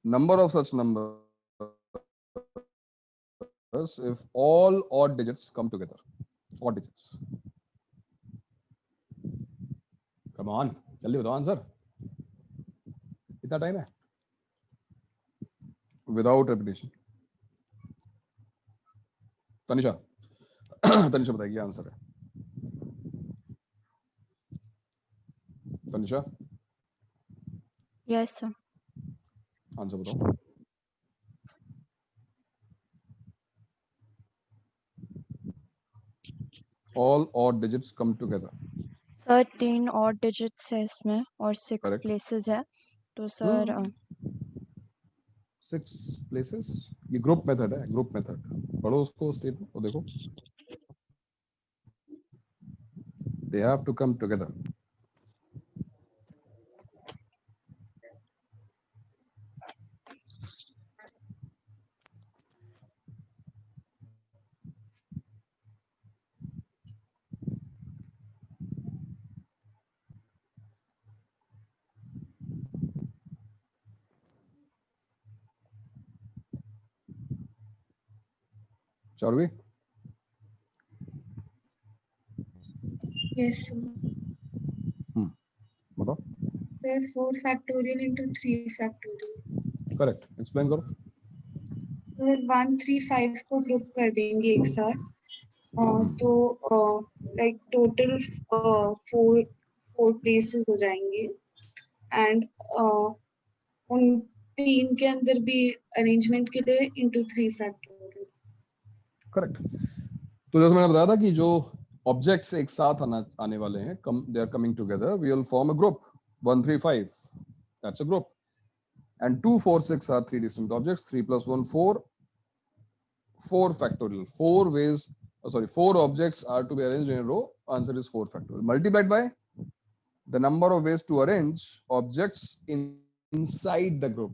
Number of such numbers if all odd digits come together. Odd digits. Come on, जल्दी बताओ answer, कितना time है? Without repetition. Tanisha Tanisha बताएगी answer है। Tanisha yes sir. Answer बताओ। All odd digits come together. Sir 3 odd digits है इसमें और 6 Correct. places है, तो सर 6 places, ये ग्रुप मेथड है, ग्रुप मेथड पढ़ो उसको, स्टेटमेंट को देखो। They have to come together. Charvi? Yes. बताओ। Sir, 4 factorial into 3 factorial. Correct, explain करो। Sir, 1 3 5 को ग्रुप कर देंगे एक साथ, तो लाइक टोटल 4 प्लेसेस हो जाएंगे, एंड उन 3 के अंदर भी अरेंजमेंट के लिए into 3 factorial. करेक्ट। तो जैसे मैंने बताया था कि जो ऑब्जेक्ट्स एक साथ आने वाले हैं, they are coming together, we will form a group. 1 3 5, that's a group, and 2 4 6 are 3 distinct objects. 3 plus 1 4 factorial, 4 objects are to be arranged in a row. Answer is 4 factorial multiplied by the number of ways to arrange objects inside the group.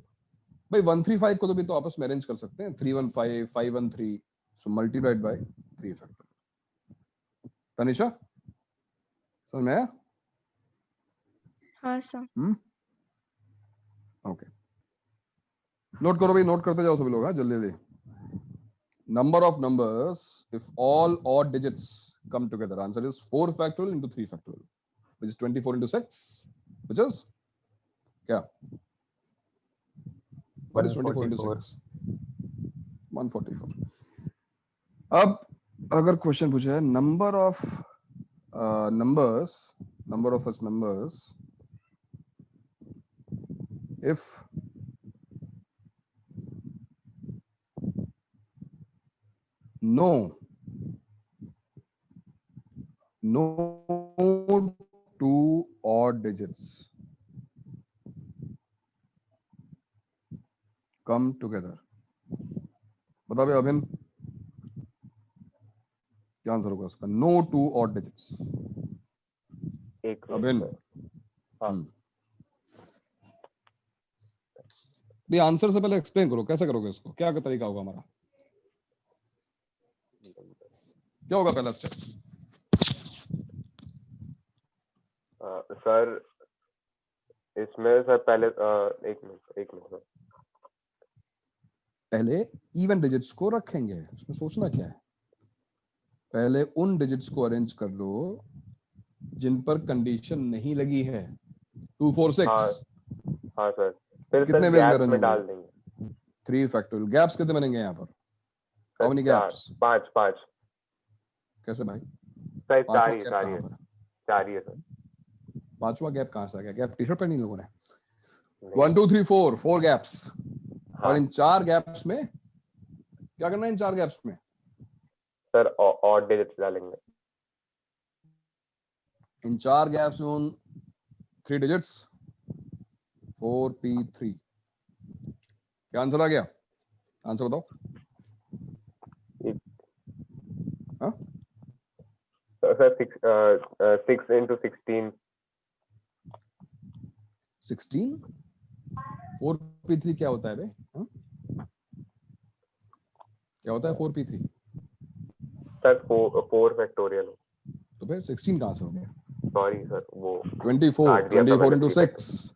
भाई 1 3 5 को तो भी तो आपस में arrange कर सकते हैं, 3 1 5 5 1 3, so multiplied by 3 factorial. Tanisha समझ में आया? हाँ सर। ओके, नोट करो भाई, नोट करते जाओ सभी लोग, हाँ जल्दी जल्दी। Number of numbers if all odd digits come together, answer is 4 factorial into 3 factorial, which is 24 into 6, which is क्या? What is 24 into 6? 144. अब अगर क्वेश्चन पूछा है number of such numbers if no two odd digits come together, बताओ भाई अभिन क्या answer होगा उसका? No two odd digits. एक अभिन हाँ ये आंसर से पहले एक्सप्लेन करो कैसे करोगे इसको, क्या तरीका होगा हमारा, क्या होगा पहला स्टेप? सर इसमें सर पहले एक मिनट सर, पहले इवन डिजिट्स को रखेंगे, इसमें सोचना क्या है, पहले उन डिजिट्स को अरेंज कर लो जिन पर कंडीशन नहीं लगी है। 2 4 6 हाँ सर, फिर कितने सर वेज गैप में में डाल देंगे। 3 फैक्टोरियल। गैप्स कितने बनेंगे यहाँ पर? How many gaps? 5 कैसे भाई? सर पांचवा 4 ही गैप है कहाँ पर? 4 ही है सर। पांचवा गैप कहाँ से आ गया? गैप टी शर्ट पहनी लोगों ने? 1 2 3 4 गैप्स। और इन 4 गैप्स में क्या करना है? इन 4 गैप्स में सर ऑड डिजिट्स डालेंगे। इन 4 गैप्स में उन 3 डिजिट्स 4p3। क्या आंसर आ गया? आंसर बताओ। हाँ सर 6 into 16 16 4p3 क्या होता है बे? हाँ? क्या होता है 4p3? Sir 4 factorial. तो फिर 16 कहाँ से हो गया? सॉरी सर वो 24 into 6।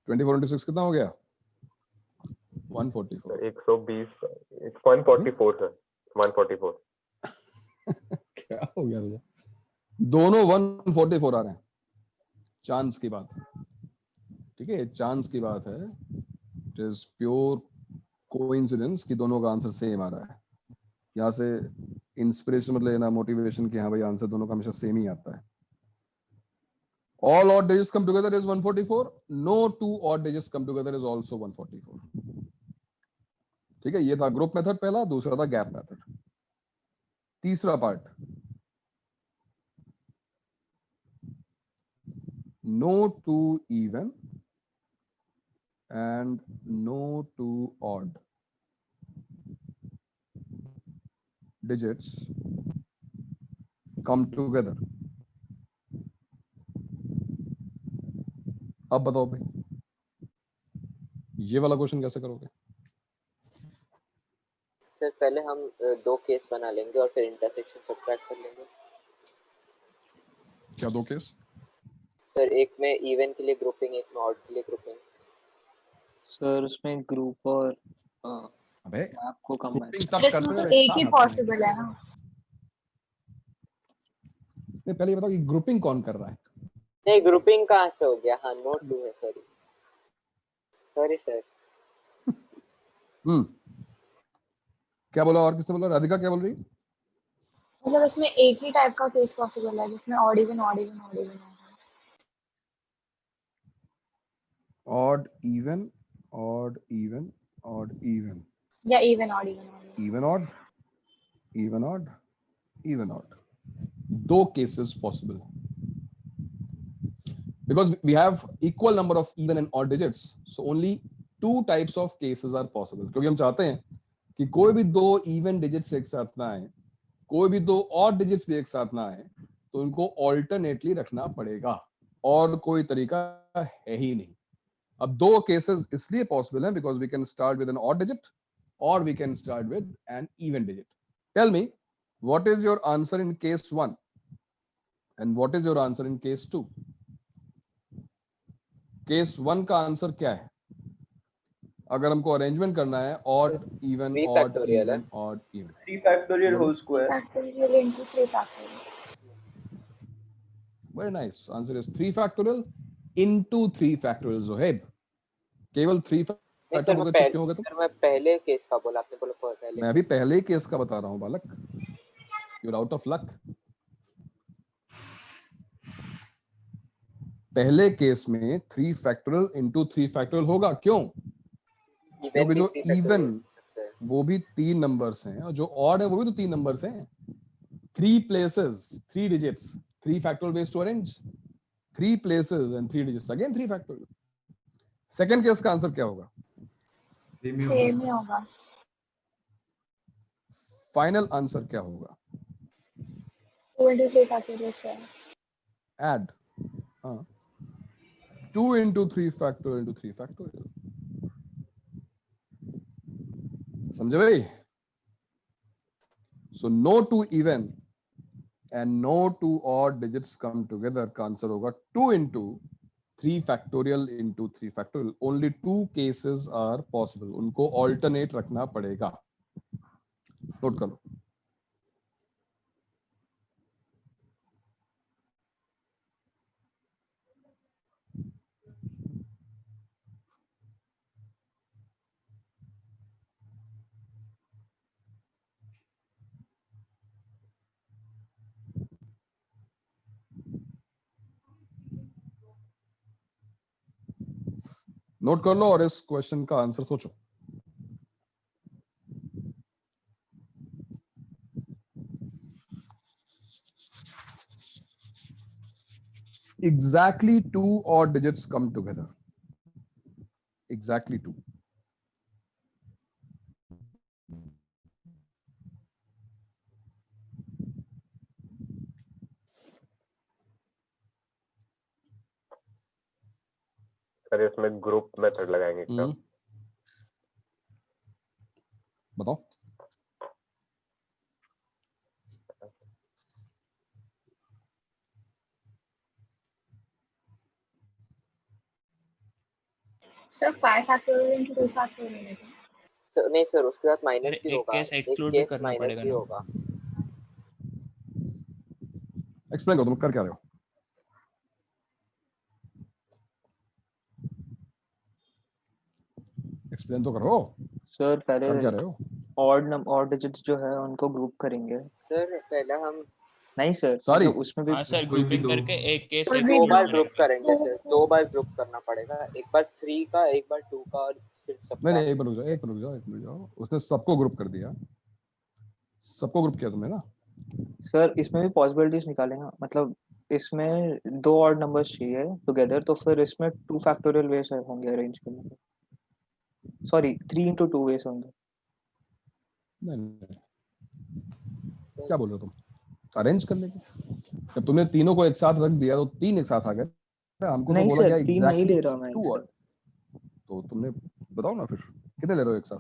24 into 6 कितना हो गया? 144। 120 144 सर 144। क्या हो गया तुझे? दोनों 144 आ रहे हैं। चांस की बात है, ठीक है, चांस की बात है। इट इज प्योर कोइंसिडेंस कि दोनों का आंसर सेम आ रहा है। यहाँ से इंस्पिरेशन मतलब लेना, मोटिवेशन कि हाँ भाई आंसर दोनों का हमेशा सेम ही आता है। All odd digits come together is 144. No two odd digits come together is also 144. ठीक है, ये था ग्रुप मेथड पहला, दूसरा था गैप मेथड। तीसरा part, no two even and no two odd digits come together. अब बताओ भाई ये वाला क्वेश्चन कैसे करोगे? सर पहले हम 2 केस बना लेंगे और फिर इंटरसेक्शन सब्ट्रैक्ट कर लेंगे। क्या 2 केस? सर एक में इवन के लिए ग्रुपिंग, एक में ऑड के लिए ग्रुपिंग। सर उसमें ग्रुप और अबे आपको कम है। इसमें तो एक ही पॉसिबल है ना। नहीं पहले ये बताओ कि ग्रुपिंग कौन कर रहा है? नहीं ग्रुपिंग कहाँ से हो गया? हाँ नोट 2 है, सॉरी सर। क्या बोला और किसने बोला? राधिका क्या बोल रही? मतलब इसमें एक ही टाइप का केस पॉसिबल है जिसमें odd even odd even odd even है। Odd even odd even odd even या even odd even even odd even odd even odd. 2 cases possible because we have equal number of even and odd digits, so only 2 types of cases are possible. क्योंकि हम चाहते हैं कि कोई भी 2 even digits एक साथ ना आए, कोई भी 2 odd digits भी एक साथ ना आए, तो उनको alternately रखना पड़ेगा और कोई तरीका है ही नहीं। अब 2 cases इसलिए possible हैं because we can start with an odd digit or we can start with an even digit. Tell me what is your answer in case 1 and what is your answer in case 2? Case 1 का answer क्या है? अगर हमको arrangement करना है odd even 3 odd factorial है। Even odd even 3 factorial whole square. factorial into 3 factorial. Very nice, answer is 3 factorial into 3 factorial. Zoheb केवल 3 नहीं फैक्टर सर, हो मैं गए तो क्यों हो गए तुम? सर मैं पहले केस का बोला, आपने बोला पहले। मैं अभी पहले ही केस का बता रहा हूँ बालक, you are out of luck. पहले केस में 3 फैक्टोरियल इनटू 3 फैक्टोरियल होगा, क्यों? क्योंकि जो इवन वो भी 3 नंबर्स हैं और जो ऑड है वो भी तो 3 नंबर्स हैं। 3 places 3 digits, 3 factorial ways to arrange, 3 places and 3 digits again 3 factorial. Second case का आंसर क्या होगा? सेम ही होगा। फाइनल आंसर क्या होगा? 2 into 3 factorial square. Add 2 into 3 factorial into 3 factorial. समझे भाई? So no two even and no two odd digits come together का answer होगा 2 into 3 factorial into 3 factorial. Only 2 cases are possible. उनको alternate रखना पड़ेगा। Note कर लो। नोट कर लो और इस क्वेश्चन का आंसर सोचो। Exactly 2 odd digits come together. Exactly 2. Sir इसमें ग्रुप मेथड लगाएंगे क्या? बताओ। सर 5 factorial into 2 factorial है क्या? सर नहीं सर, उसके साथ माइनस भी एक होगा, केस एक exclude भी केस करना माइनस पड़ेगा भी ना। होगा। एक्सप्लेन करो, तुम कर क्या रहे हो? एक्सप्लेन तो करो। सर पहले कर क्या रहे हो? ऑड डिजिट्स जो है उनको ग्रुप करेंगे। सर पहले हम नहीं सर, सॉरी मतलब उसमें भी हाँ सर, ग्रुपिंग करके एक केस दो बार ग्रुप करेंगे सर, 2 बार ग्रुप करना पड़ेगा। एक बार 3 का, एक बार 2 का और फिर सबका। नहीं, एक मिनट रुक जाओ। उसने सबको ग्रुप कर दिया। सबको ग्रुप किया तुमने ना? सर इसमें भी पॉसिबिलिटीज निकाले ना, मतलब इसमें 2 ऑड नंबर्स चाहिए टुगेदर, तो फिर इसमें 2 फैक्टोरियल वेज होंगे अरेंज करने के। सॉरी 3 into 2 वेज होंगे। नहीं, क्या बोल रहे हो तुम? अरेंज करने के? जब तुमने तीनों को एक साथ रख दिया तो 3 एक साथ आ गए। हमको तो बोला गया सर 3 नहीं ले रहा मैं 2 ऑड। तो तुमने बताओ ना फिर कितने ले रहे हो एक साथ?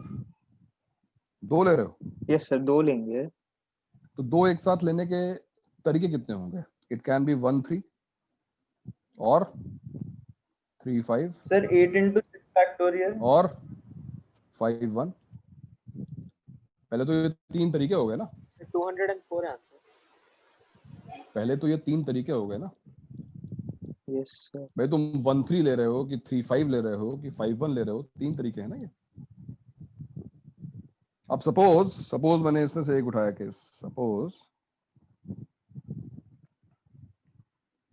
2 ले रहे हो? यस सर, 2 लेंगे। तो 2 एक साथ लेने के तरीके कितने होंगे? इट कैन बी 1 3 और 3 5 सर 8 into 6 factorial और 5 1। पहले तो ये 3 तरीके हो गए ना। 204 है आंसर। पहले तो ये 3 तरीके हो गए ना। Yes sir. भाई तुम 1 3 ले रहे हो कि 3 5 ले रहे हो कि 5 1 ले रहे हो? 3 तरीके हैं ना ये। अब सपोज मैंने इसमें से एक उठाया case. Suppose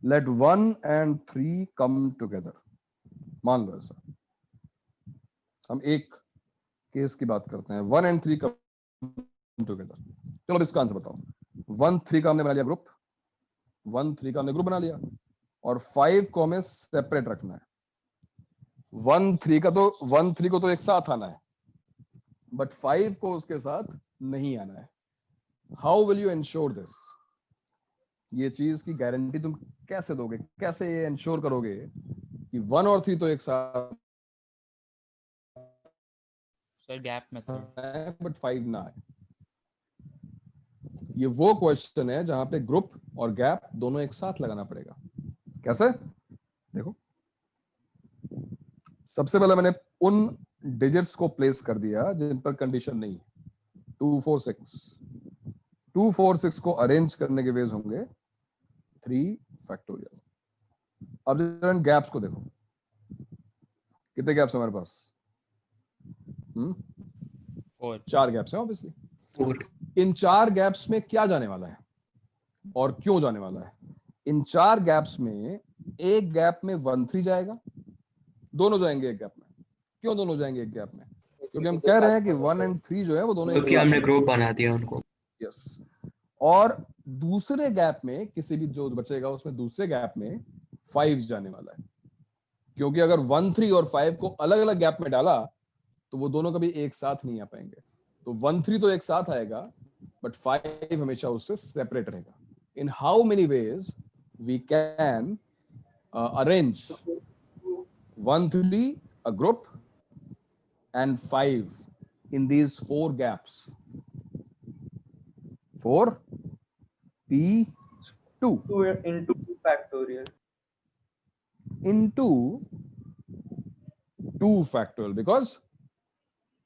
let 1 and 3 come together. मान लो ऐसा, हम एक केस की बात करते हैं। 1 and 3 कम टुगेदर। चलो अब इसका आंसर बताओ। 1 3 का हमने बना लिया ग्रुप, 1 3 का हमने ग्रुप बना लिया और 5 को हमें सेपरेट रखना है। 1 3 को तो एक साथ आना है, बट 5 को उसके साथ नहीं आना है। How will you ensure this? ये चीज की गारंटी तुम कैसे दोगे? कैसे ये एंश्योर करोगे कि 1 और 3 तो एक साथ सर गैप मेथड, बट 5 ना आए? ये वो क्वेश्चन है जहां पे ग्रुप और गैप दोनों एक साथ लगाना पड़ेगा। कैसे? देखो सबसे पहले मैंने उन डिजिट्स को प्लेस कर दिया जिन पर कंडीशन नहीं है। 2 4 6 2 4 6 को अरेंज करने के वेज होंगे 3 फैक्टोरियल। अब जरा इन गैप्स को देखो, कितने गैप्स हमारे पास? 4 गैप्स हैं ऑब्वियसली। इन 4 गैप्स में क्या जाने वाला है और क्यों जाने वाला है? इन 4 गैप्स में एक गैप में 1 3 जाएगा, दोनों जाएंगे एक गैप में। क्यों दोनों जाएंगे एक गैप में? क्योंकि हम कह रहे हैं कि 1 और 3 जो है वो दोनों क्योंकि हमने ग्रुप बना दिया उनको। यस। और दूसरे गैप में किसी भी जो बचेगा उसमें दूसरे गैप में 5 जाने वाला है, क्योंकि अगर 1 3 और 5 को अलग अलग गैप में डाला तो वो दोनों कभी एक साथ नहीं आ पाएंगे। तो 1 3 तो एक साथ आएगा बट 5 हमेशा उससे सेपरेट रहेगा। In how many ways we can arrange 1 3 a group and 5 in these 4 gaps? 4 P2 into 2 factorial into 2 factorial because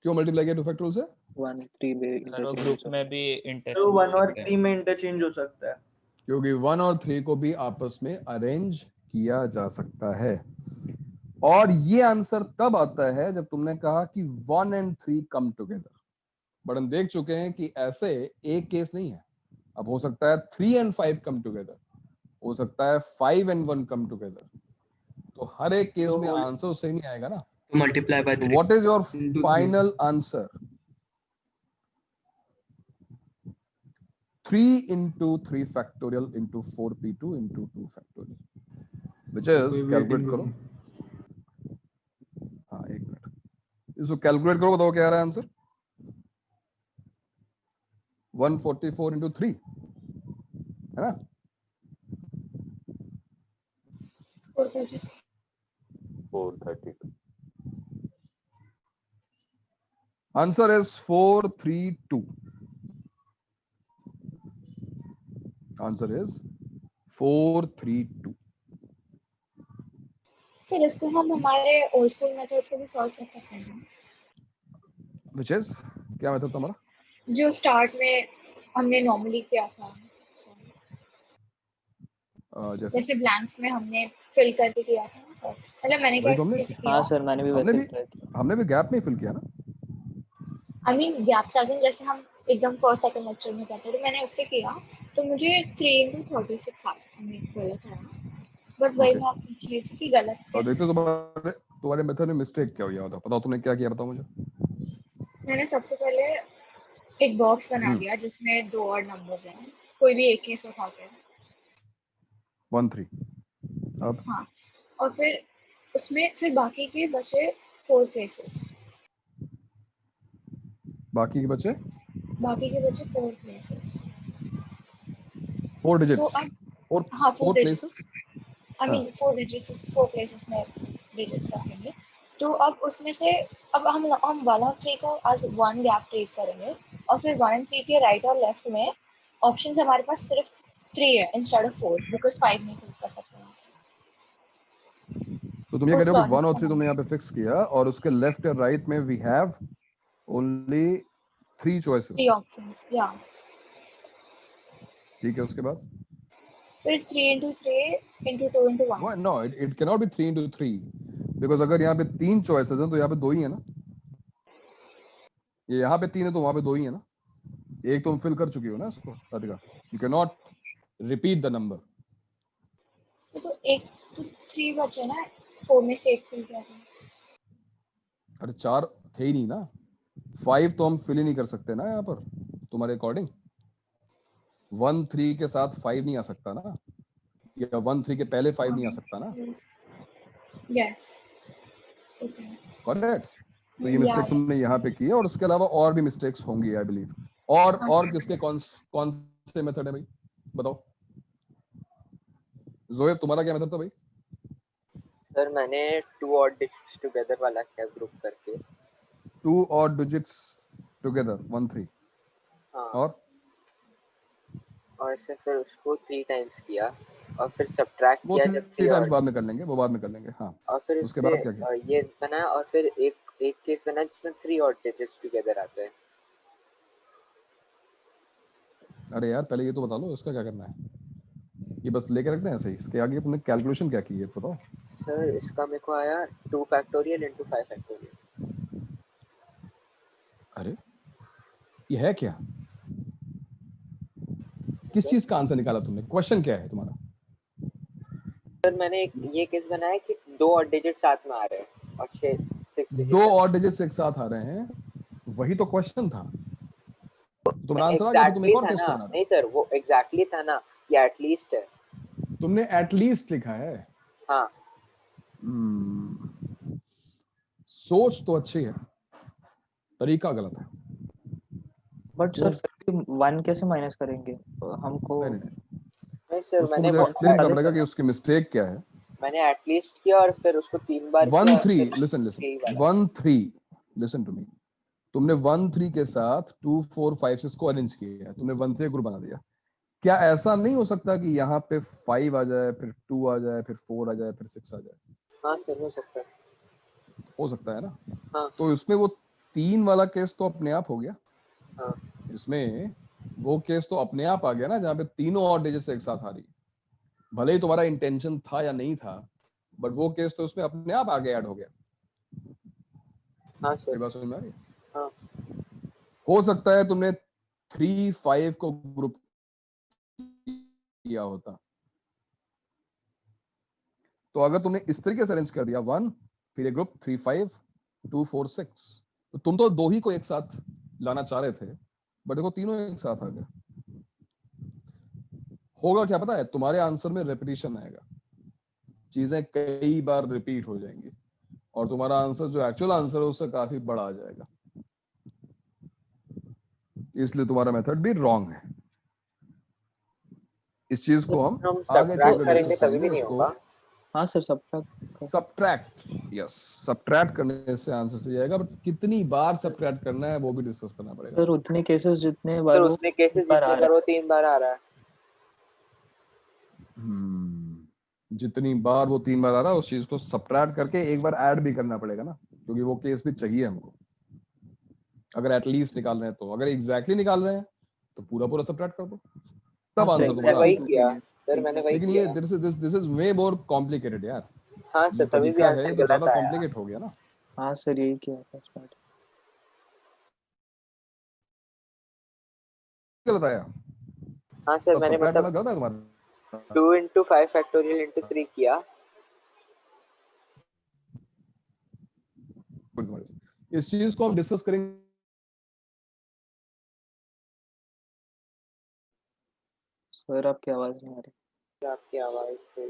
क्यों मल्टीप्लाई किया 2 फैक्टोरियल से? 1 3 में ग्रुप में भी तो इंटरचेंज 1 और 3 में इंटरचेंज हो सकता है, क्योंकि 1 और 3 को भी आपस में अरेंज किया जा सकता है। और ये आंसर तब आता है जब तुमने कहा कि 1 and 3 कम टुगेदर। बट हम देख चुके हैं कि ऐसे एक केस नहीं है। अब हो सकता है 3 and 5 कम टुगेदर, हो सकता है 5 and 1 कम टुगेदर। तो हर एक केस में आंसर सेम ही आएगा ना। तो multiply by 3। What is your final answer? 3 into 3 factorial into 4p2 into 2 factorial, which is calculate करो। हाँ, एक मिनट, इसको कैलकुलेट करो, बताओ क्या आ रहा है आंसर? 144 into 3 है ना? 432। Answer is 432. Answer is 432. Sir इसको हम हमारे ओल्ड स्कूल मेथड से भी सॉल्व कर सकते हैं। Which is क्या मेथड तुम्हारा? जो स्टार्ट में हमने नॉर्मली किया था, जैसे ब्लैंक्स में हमने फिल करके किया था ना सर। मतलब मैंने कैसे किया? हाँ सर, मैंने भी वैसे ही किया था। हमने भी गैप में फिल किया ना। I mean gaps as in जैसे हम एकदम फर्स्ट सेकंड लेक्चर में करते थे, मैंने उससे किया तो मुझे 3 into 36 आया, गलत आया। बट वही मैं आपको पूछ रही थी कि गलत और देखते तुम्हारे मेथड में मिस्टेक क्या हुई है, बताओ तुमने क्या किया, बताओ मुझे। मैंने सबसे पहले एक बॉक्स बना लिया जिसमें 2 और नंबर्स हैं, कोई भी एक केस उठा के 1 3। अब हाँ, और फिर उसमें फिर बाकी के बचे 4 केसेस। बाकी के बचे 4 प्लेसेस, 4 डिजिट्स। तो अब हाँ 4 places, I mean 4 digits, 4 places में डिजिट्स रखेंगे। तो अब उसमें से अब हम 1 और 3 को आज 1 गैप ट्रेस करेंगे और फिर 1 और 3 के राइट और लेफ्ट में ऑप्शंस हमारे पास सिर्फ 3 है इंस्टेड ऑफ 4, बिकॉज 5 नहीं फिल कर सकते। तो तुम ये कह रहे हो कि 1 और 3 तुमने यहाँ पे फिक्स किया और उसके लेफ्ट और राइट में we have only 3 choices, 3 options, या ठीक है। उसके बाद फिर 3 into 3 into 2 into 1। No, it cannot be 3 into 3 because अगर यहाँ पे 3 choices हैं तो यहाँ पे 2 ही है ना। ये यहाँ पे 3 है तो वहाँ पे 2 ही है ना। एक तुम फिल कर चुकी हो ना इसको Radhika. You cannot repeat the number. तो एक तो 3 बचे ना, 4 में से एक फिल किया था। अरे 4 थे ही नहीं ना, 5 तो हम फिल ही नहीं कर सकते ना यहाँ पर तुम्हारे अकॉर्डिंग। 1 3 के साथ 5 नहीं आ सकता ना, या 1 3 के पहले 5 नहीं आ सकता ना। Yes, correct. तो ये मिस्टेक तुमने यहाँ पे की है और उसके अलावा और भी मिस्टेक्स होंगी आई बिलीव। और किसके कौन से मेथड है भाई, बताओ। जोएब तुम्हारा क्या मेथड था भाई? सर मैंने 2 odd digits टुगेदर वाला किया ग्रुप करके। 2 odd digits together 1 3। हाँ, और से फिर उसको 3 टाइम्स किया और फिर सब्ट्रैक्ट वो किया 3 जब 3 टाइम्स और बाद में कर लेंगे, वो बाद में कर लेंगे। हाँ और फिर उसके उससे बाद क्या किया? ये बनाया और फिर एक केस बनाया जिसमें 3 ऑड डिजिट्स टुगेदर आते हैं। अरे यार पहले ये तो बता लो इसका क्या करना है। ये बस लेके रखते हैं ऐसे ही, इसके आगे तुमने कैलकुलेशन क्या की है बताओ। सर इसका मेरे को आया 2 फैक्टोरियल into 5 फैक्टोरियल। अरे ये है क्या? किस चीज का आंसर निकाला तुमने? क्वेश्चन क्या है तुम्हारा? सर मैंने एक ये केस बनाया कि 2 ऑड डिजिट साथ में आ रहे हैं और 6 डिजिट 2 ऑड डिजिट्स एक साथ आ रहे हैं, वही तो क्वेश्चन था। तुम्हारा आंसर आ गया, तो तुम एक और केस ना बना रहे नहीं सर, वो एग्जैक्टली था ना, ये एटलीस्ट है। हो। तुमने एटलीस्ट लिखा है। हाँ सोच तो अच्छी है, तरीका गलत है। बट सर फिर भी 1 कैसे माइनस करेंगे हमको? नहीं सर उसको मैंने मुझे एक्सप्लेन करना पड़ेगा कि उसकी मिस्टेक क्या है। मैंने एटलीस्ट किया और फिर उसको 3 बार 1 3 किया। Listen 1 3 listen to me. तुमने 1 3 के साथ 2 4 5 6 को अरेंज किया है, तुमने 1 3 ग्रुप बना दिया। क्या ऐसा नहीं हो सकता कि यहाँ पे 5 आ जाए, फिर 2 आ जाए, फिर 4 आ जाए, फिर 6 आ जाए? हाँ सर हो सकता है। हो सकता है ना? हाँ। तो इसमें वो 3 वाला केस तो अपने आप हो गया। हाँ। इसमें वो केस तो अपने आप आ गया ना, जहाँ पे तीनों और डिजिट्स एक साथ आ रही। भले ही तुम्हारा इंटेंशन था या नहीं था, बट वो केस तो उसमें अपने आप आगे ऐड हो गया। हाँ सर। बात समझ में आ रही है? हाँ। हो सकता है तुमने 3 5 को ग्रुप किया होता, तो अगर तुमने इस तरीके से अरेंज कर दिया 1 फिर एक ग्रुप 3 5 2 4 6, तो तुम तो 2 ही को एक साथ लाना चाह रहे थे, बट देखो तीनों एक साथ आ गए। होगा क्या पता है? तुम्हारे आंसर में रेपिटेशन आएगा, चीजें कई बार रिपीट हो जाएंगी और तुम्हारा आंसर जो एक्चुअल आंसर है उससे काफी बड़ा आ जाएगा। इसलिए तुम्हारा मेथड भी रॉन्ग है। इस चीज को हम आगे चलकर डिस्कस करेंगे। उसको हाँ सर सब्ट्रैक्ट, यस सब्ट्रैक्ट करने से आंसर सही आएगा, बट कितनी बार सब्ट्रैक्ट करना है वो भी डिस्कस करना पड़ेगा। सर उतने केसेस जितने सर बार उसने केसेस जितने बार वो 3 बार आ रहा है। जितनी बार वो 3 बार आ रहा है उस चीज को सब्ट्रैक्ट करके एक बार ऐड भी करना पड़ेगा ना, क्योंकि वो केस भी चाहिए हमको। अगर एटलीस्ट निकाल रहे हैं तो, अगर एग्जैक्टली निकाल रहे हैं तो पूरा पूरा सब्ट्रैक्ट कर दो, तब आंसर तुम्हारा वही किया सर, मैंने वही लेकिन किया। ये this is way more complicated यार। हाँ सर तभी भी आंसर है तो ज्यादा गलत आया। कॉम्प्लिकेट हो गया ना। हाँ सर यही किया था स्टार्ट। गलत आया। हाँ सर मैंने मतलब गलत है तुम्हारा। 2 into 5 फैक्टोरियल into 3 किया। इस चीज को हम डिस्कस करेंगे। सर आपकी आवाज नहीं आ रही। आपकी आवाज तो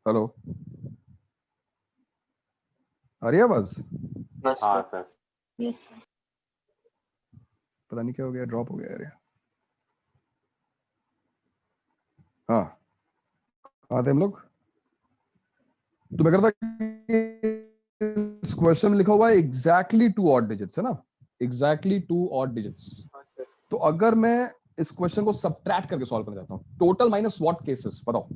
हेलो, आ रही है आवाज? हाँ सर। Yes sir. पता नहीं क्या हो गया, ड्रॉप हो गया यार। हाँ कहाँ थे हम लोग? तो मैं करता इस क्वेश्चन में लिखा हुआ है एग्जैक्टली 2 ऑड डिजिट्स, है ना? Exactly 2 odd digits. तो अगर मैं इस क्वेश्चन को सब्ट्रैक्ट करके सॉल्व करना चाहता हूँ, टोटल माइनस व्हाट केसेस बताओ?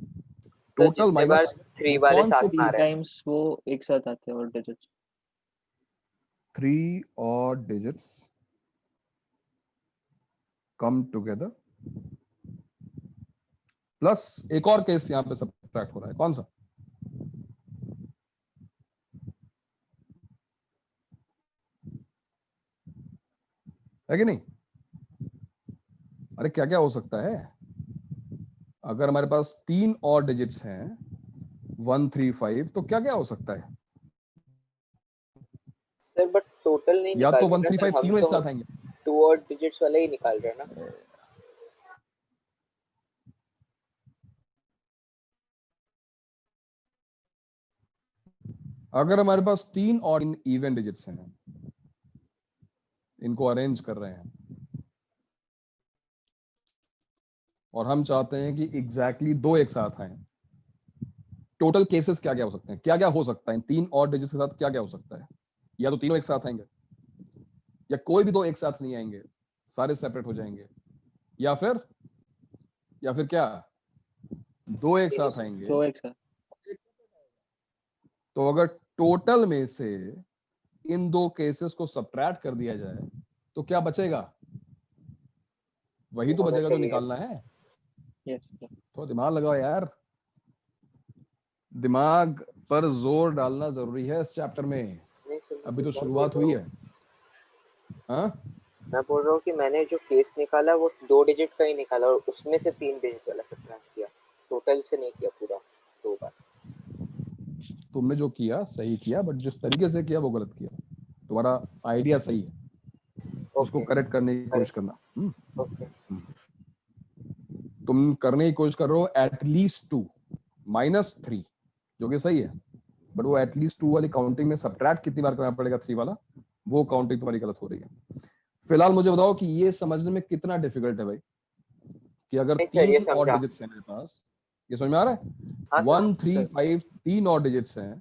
टोटल माइनस 3 वाले साथ में आ रहे हैं। टाइम्स वो एक साथ आते हैं और digits 3 odd digits come together plus एक और केस यहां पे सब्ट्रैक्ट हो रहा है, कौन सा? है कि नहीं? अरे क्या क्या हो सकता है? अगर हमारे पास 3 और डिजिट्स हैं 1 3 5, तो क्या क्या हो सकता है? सर बट टोटल नहीं या तो निकाल 1 रहे 3 सर, 5 हम तीनों एक तो साथ आएंगे। 2 और डिजिट्स वाले ही निकाल रहे हैं ना। अगर हमारे पास 3 और इवन डिजिट्स हैं, इनको अरेंज कर रहे हैं और हम चाहते हैं कि एग्जैक्टली 2 एक साथ आए, टोटल केसेस क्या क्या हो सकते हैं, क्या क्या हो सकता है इन 3 और डिजिट्स के साथ, क्या क्या हो सकता है? या तो तीनों एक साथ आएंगे, या कोई भी 2 एक साथ नहीं आएंगे, सारे सेपरेट हो जाएंगे, या फिर क्या 2 एक साथ आएंगे। तो एक साथ। तो अगर टोटल में से इन 2 केसेस को सब्ट्रैक्ट कर दिया जाए तो क्या बचेगा? वही तो होना बचेगा जो चाहिए। निकालना है। यस। तो दिमाग लगाओ यार, दिमाग पर जोर डालना जरूरी है इस चैप्टर में। नहीं सर, अभी तो मैं शुरुआत बोल हुई रहा है। हाँ, मैं बोल रहा हूँ कि मैंने जो केस निकाला वो 2 डिजिट का ही निकाला और उसमें से 3 डिजिट वाला सब्ट्रैक्ट किया, टोटल से नहीं किया पूरा 2 बार। तुमने जो किया सही किया, बट जिस तरीके से किया वो गलत किया। तुम्हारा आइडिया सही है, उसको ओके करेक्ट करने की कोशिश करना। ओके तुम करने की कोशिश कर रहे हो एटलीस्ट 2 -3, जो कि सही है, बट वो एटलीस्ट 2 वाली काउंटिंग में सब्ट्रैक्ट कितनी बार करना पड़ेगा 3 वाला, वो काउंटिंग तुम्हारी गलत हो रही है। फिलहाल मुझे बताओ कि ये समझने में कितना डिफिकल्ट है भाई, कि अगर नहीं सर, ये 3 और समझा। डिजिट्स हैं मेरे पास, ये समझ में आ रहा है? हाँ सर। 1 3 5 3 और डिजिट्स हैं,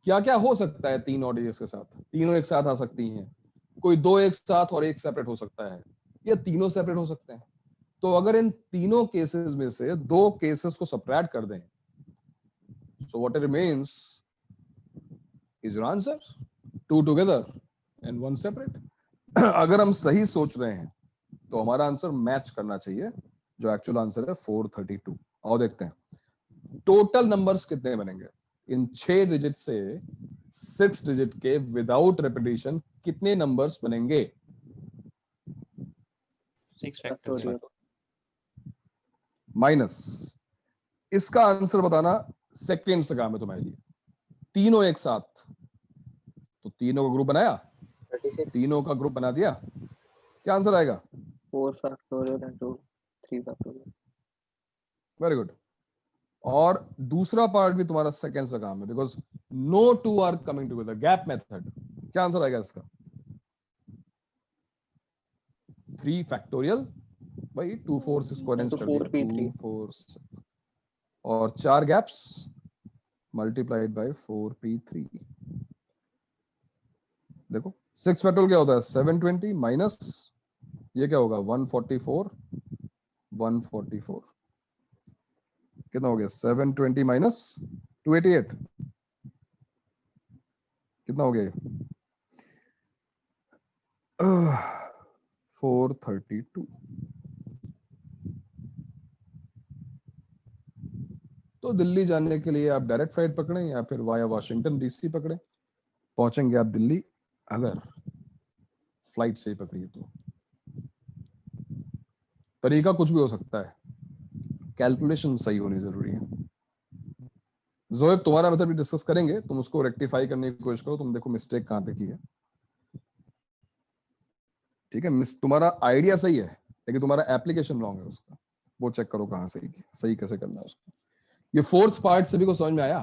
क्या क्या हो सकता है 3 और डिजिट्स के साथ? तीनों एक साथ आ सकती हैं, कोई 2 एक साथ और एक सेपरेट हो सकता है, या तीनों सेपरेट हो सकते हैं। तो अगर इन तीनों केसेस में से 2 केसेस को सब्ट्रैक्ट कर दें, so what remains is your answer, 2 together and 1 separate। अगर हम सही सोच रहे हैं तो हमारा आंसर मैच करना चाहिए, जो एक्चुअल आंसर है 432। और देखते हैं टोटल नंबर्स कितने बनेंगे इन 6 डिजिट से 6 डिजिट के विदाउट रेपिटेशन, कितने नंबर्स बनेंगे? 6 फैक्टोरियल माइनस, इसका आंसर बताना सेकेंड से काम है तुम्हारे लिए। तीनों एक साथ, तो तीनों का ग्रुप बनाया, 36 तीनों का ग्रुप बना दिया, क्या आंसर आएगा? 4 factorial into 3 factorial. Very good. और दूसरा पार्ट भी तुम्हारा सेकेंड से काम है, because no 2 are coming together, gap method. क्या आंसर आएगा इसका? 3 फैक्टोरियल, भाई 2 4 इसको अरेंज कर दिया, 2 4 और 4 गैप्स मल्टीप्लाइड बाय 4p3। देखो 6 फैक्टोरियल क्या होता है? 720 माइनस ये क्या होगा? 144 144 कितना हो गया? 720 माइनस 288 कितना हो गया? 432। तो दिल्ली जाने के लिए आप डायरेक्ट फ्लाइट पकड़ें या फिर वाया वाशिंगटन डीसी पकड़ें, पहुंचेंगे आप दिल्ली अगर फ्लाइट से ही पकड़िए तो। तरीका कुछ भी हो सकता है, कैलकुलेशन सही होनी जरूरी है। जोएब तुम्हारा मेथड भी डिस्कस करेंगे, तुम उसको रेक्टिफाई करने की कोशिश करो, तुम देखो मिस्टेक कहां पे की है। ठीक है, तुम्हारा आइडिया सही है लेकिन तुम्हारा एप्लीकेशन रॉन्ग है उसका, वो चेक करो कहां सही कैसे करना है उसको। ये फोर्थ पार्ट सभी को समझ में आया?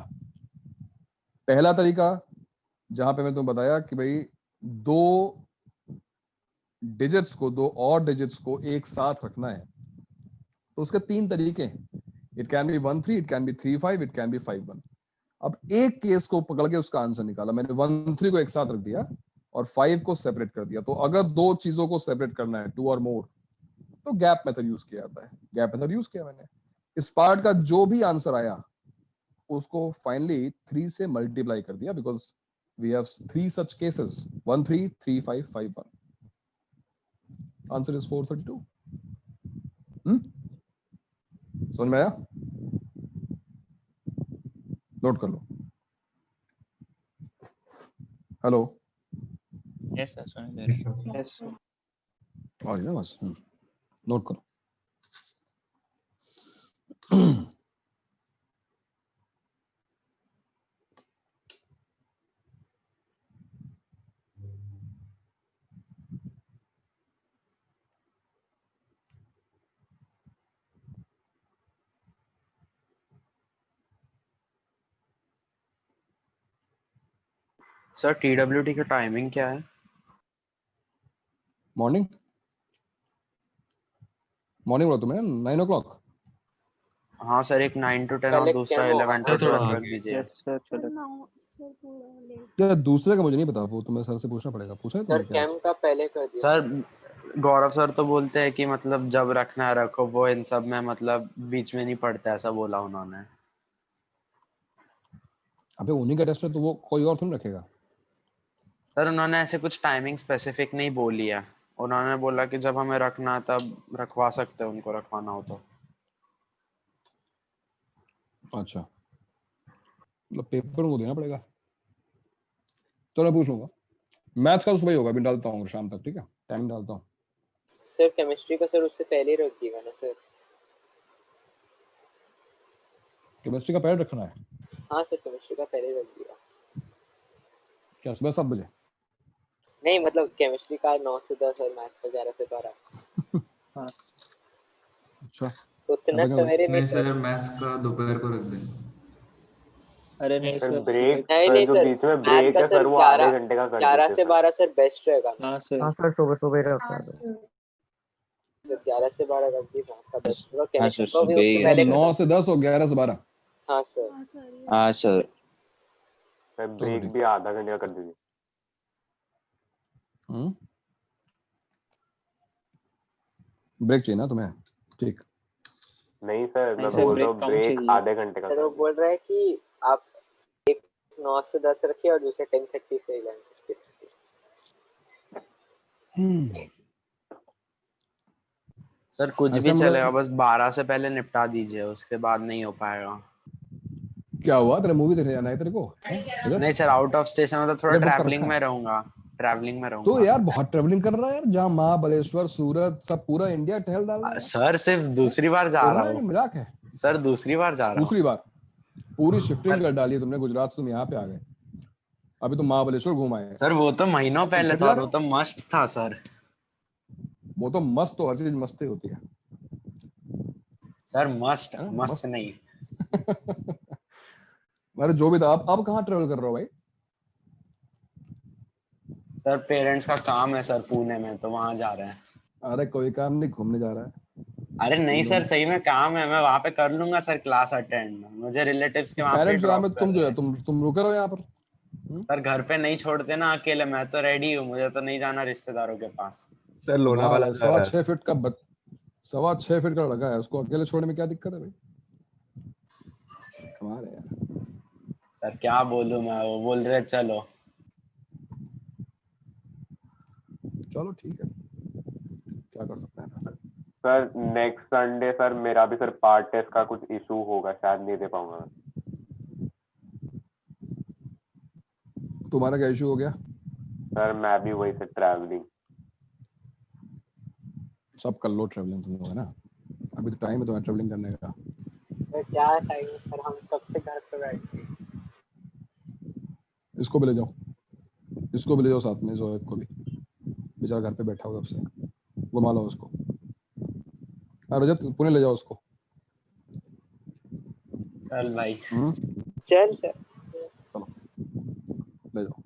पहला तरीका जहां पे मैं तुम्हें बताया कि भाई 2 डिजिट्स को, 2 और डिजिट्स को एक साथ रखना है, तो उसके 3 तरीके हैं। It can B 1 3, it can B 3 5, it can B 5 1। अब एक केस को पकड़ के उसका आंसर निकाला मैंने, 1 3 को एक साथ रख दिया और 5 को सेपरेट कर दिया। तो अगर 2 चीजों को सेपरेट करना है, 2 और मोर, तो गैप मेथड यूज किया जाता है। गैप मेथड यूज किया मैंने। इस पार्ट का जो भी आंसर आया उसको फाइनली 3 से मल्टीप्लाई कर दिया, because we have 3 such cases, 1 3 3 5 5 1। Answer is 432। समझ में आया? नोट कर लो। हेलो, यस सर, सुन दे रहे हैं। Yes sir. आ रही ना बस, नोट करो। सर TWT का टाइमिंग क्या है? मॉर्निंग बोला तुमने 9 o'clock। हाँ सर, एक 9 to 10 और पहले दूसरा क्या होगा 11 ना? to 12 रख दीजिए। यस सर सर चलो। 9 सर थोड़ा लेट। क्या दूसरे का मुझे नहीं पता, वो तुम्हें सर से पूछना पड़ेगा। पूछा है सर तुमने क्या? कैम का पहले कर दिया। सर गौरव सर तो बोलते हैं कि मतलब जब रखना है रखो, वो इन सब में मतलब बीच में नहीं पड़ता, ऐसा बोला उन्होंने। अबे उन्हीं का टेस्ट है तो वो कोई और थोड़ी रखेगा। सर उन्होंने ऐसे कुछ टाइमिंग स्पेसिफिक नहीं बोली है, उन्होंने बोला कि जब हमें रखना तब रखवा सकते हैं, उनको रखवाना हो तो। अच्छा, मतलब पेपर को देना पड़ेगा। तो मैं पूछ लूंगा। मैथ्स का तो सुबह ही होगा, अभी डालता हूँ शाम तक, ठीक है? टाइम डालता हूँ। सर केमिस्ट्री का सर उससे पहले ही रख दिएगा ना सर। केमिस्ट्री का पैड रखना है? हाँ सर केमिस्ट्री का पहले ही रख दिया। क्या सुबह 7 बजे? नहीं मतलब केमिस्ट्री का 9 से 10 और मैथ्स का 11 से 12। हाँ अच्छा, उतना सवेरे नहीं सर, मैथ्स का दोपहर को रख देंगे। अरे नहीं सर सर ब्रेक, नहीं जो सर, बीच में मैथ ब्रेक का है सर सर, वो आधे घंटे का कर 11 दीजिए से सर। 12 सर बेस्ट रहेगा। हाँ सर। हाँ सर सुबह सुबह रखवा हाँ दो। सर। सर 11 से 12 रख दी मैथ का बेस्ट होगा। हाँ सर, केमिस्ट्री को भी उससे सुबह पहले 9 कर से 10 और 11 से 12। हाँ सर। हाँ सर ये हाँ सर। सर चलो ब्रेक ठीक। भी आधा घंटे का कर दीजिए। ब्रेक चाहिए ना तुम्हें? ठीक। नहीं सर, नहीं मैं सर बोल रहा ब्रेक हूँ कम ब्रेक चाहिए। आधे घंटे का सर कर वो दीजिए। बोल रहा है कि आप एक 9 से 10 रखिए और दूसरे 10:30 से 11:30। सर कुछ ऐसा भी मतलब चलेगा, बस 12 से पहले निपटा दीजिए, उसके बाद नहीं हो पाएगा। क्या हुआ? तेरे मूवी देखने जाना है तेरे को? हैं? इधर नहीं सर, आउट ऑफ स्टेशन मतलब थोड़ा टिकट बुक कर ट्रैवलिंग रखा में है? रहूंगा, ट्रैवलिंग में तो रहूंगा। यार बहुत ट्रेवलिंग कर रहा है यार, जहाँ महाबलेश्वर, सूरत, सब पूरा इंडिया टहल डाल रहा है यार। सर सिर्फ दूसरी बार जा छोड़ना रहा है कि हूँ मजाक है? सर, दूसरी बार जा रहा हूँ। दूसरी बार पूरी शिफ्टिंग सर, कर डाली है तुमने, गुजरात से तुम यहाँ पे आ गए। अभी तुम महाबलेश्वर घूम आए, सर वो तो महीनों अब तुम पहले फिर था जा और रहे वो हो। तो मस्त था सर। वो तो मस्त, तो हर चीज मस्त ही होती है सर मस्त ना? मस्त मस्त। नहीं। अरे जो भी था, अब कहाँ ट्रेवल कर रहे हो भाई? सर पेरेंट्स का काम है सर पुणे में, तो वहां जा रहे हैं। अरे कोई काम नहीं, घूमने जा रहा है। अरे नहीं पूणे सर, में सही में काम है, मैं वहां पे कर लूंगा सर क्लास अटेंड, मुझे रिलेटिव्स के वहां पे पेरेंट्स ड्रॉप में कर तुम जो रहे है, हैं। तुम रुके रहो यहाँ पर। सर घर पे नहीं छोड़ते ना अकेले, मैं तो रेडी हूँ, मुझे तो नहीं जाना रिश्तेदारों के पास। सर कमाल लोनावाला है, जा रहा है। 6.5 फीट का लड़का है, उसको अकेले छोड़ने में क्या दिक्कत है भाई? कमाल है यार। सर क्या बोलूं मैं, वो बोल रहे चलो। चलो ठीक है, क्या कर सकते हैं। सर नेक्स्ट संडे सर मेरा भी सर पार्ट टेस्ट का कुछ इशू होगा, शायद नहीं दे पाऊंगा मैं। तुम्हारा क्या इशू हो गया? सर मैं भी वही से ट्रैवलिंग। सब कर लो ट्रैवलिंग तुम लोग, है ना? अभी तो टाइम है तुम्हें ट्रैवलिंग करने का। सर क्या टाइम है सर, हम कब से घर पे बैठे हैं। इसको भी ले जाओ, इसको भी ले जाओ साथ में, जोएब को भी, बेचारा घर पे बैठा हो तब से। घुमा लो उसको। रजत पुणे ले जाओ उसको। चल भाई। चल चलो ले जाओ।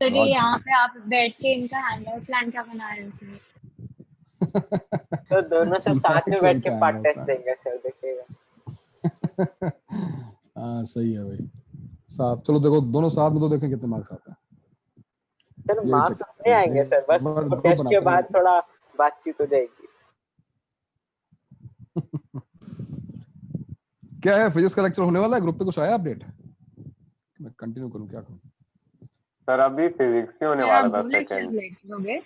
तो ये राज। यहाँ पे आप बैठ के इनका हैंगआउट प्लान क्या बना रहे हैं इसमें? सर दोनों सब साथ में बैठ के कौन सा पार्ट hangout टेस्ट plan? देंगे सर, देखिएगा। हाँ सही है भाई, साथ चलो देखो, दोनों साथ में तो देखें कितने मार्क्स आते हैं। सर यही मार्क्स चक्कर उतने है, आएंगे सर, बस एक बार ग्रुप टेस्ट के बनाते हैं। बाद थोड़ा बातचीत हो जाएगी। क्या है, फिजिक्स का लेक्चर होने वाला है? ग्रुप पे कुछ आया अपडेट? मैं कंटिन्यू करूं, क्या करूं? सर अभी फिजिक्स ही होने सर वाला आप था 2 लेक्चर्स सेकंड। लोगे?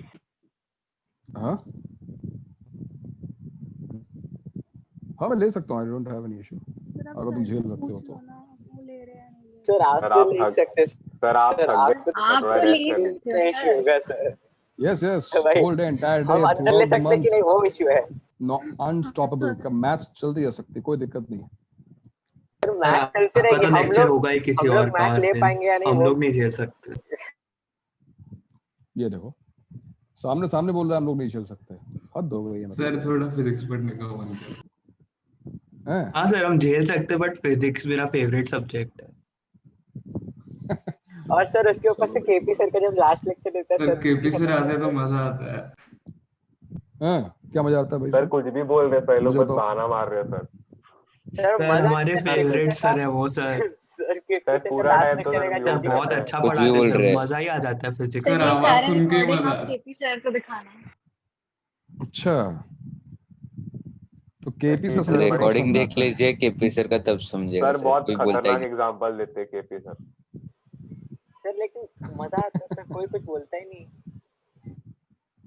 हाँ हाँ, मैं ले सकता हूँ, I don't have any issue, sir आप अगर तुम सर झेल से सकते हो पूछ तो। लो ना, वो ले रहे हैं नहीं ले सर आप सर तो आप ले थक सकते सर आप सर, थक आप गए, आप थोड़ा तो रेस्ट ले कर लीजिए। सकते हो इशू सर। होगा सर। यस भाई होल डे एंटायर डे हम अंदर ले थ्रू आउट द सकते कि मंथ, नहीं, वो इशू है। नो अनस्टॉपेबल का मैच चलती जा सकती, कोई दिक्कत नहीं है। सर सर मैच चलती आपका रहेगी, तो लेक्चर होगा ही किसी हम लोग और का मैच हर ले दिन, पाएंगे या नहीं हम वो। लोग नहीं झेल सकते। ये देखो, सामने सामने बोल रहा है हम लोग नहीं झेल सकते, हद हो गई है। सर थोड़ा फिजिक्स पढ़ने का मन कर हैं? हाँ सर हम झेल सकते, बट फिजिक्स मेरा फेवरेट सब्जेक्ट है। और सर उसके ऊपर से केपी सर का जब लास्ट लेक्चर देता है सर केपी सर आते हैं तो मजा आता है। हाँ क्या मजा आता है भाई? सर कुछ भी बोल रहे सर, लोग मुझे बस तो बहाना मार रहे हैं सर। सर सर हमारे फेवरेट सर है वो sir. Sir KP sir sir पूरा लास्ट टाइम तो लेक्चर सर रहेगा म्यूट जल्दी बहुत रहते हैं। अच्छा कुछ भी पढ़ाते बोल सर, रहे हैं। मजा ही आ जाता है फिजिक्स सर में। ये आवाज सारे सुन के ही रिकॉर्डिंग मजा आप आता है। केपी सर को दिखाना। अच्छा तो केपी से सर समझाना कब रिकॉर्डिंग समझना देख आता है? लीजिए केपी सर का, तब समझेगा सर सर, बहुत कोई बोलता ही खतरनाक नहीं। एग्जांपल देते हैं केपी सर। सर लेकिन मजा आता है सर, कोई कुछ बोलता ही नहीं।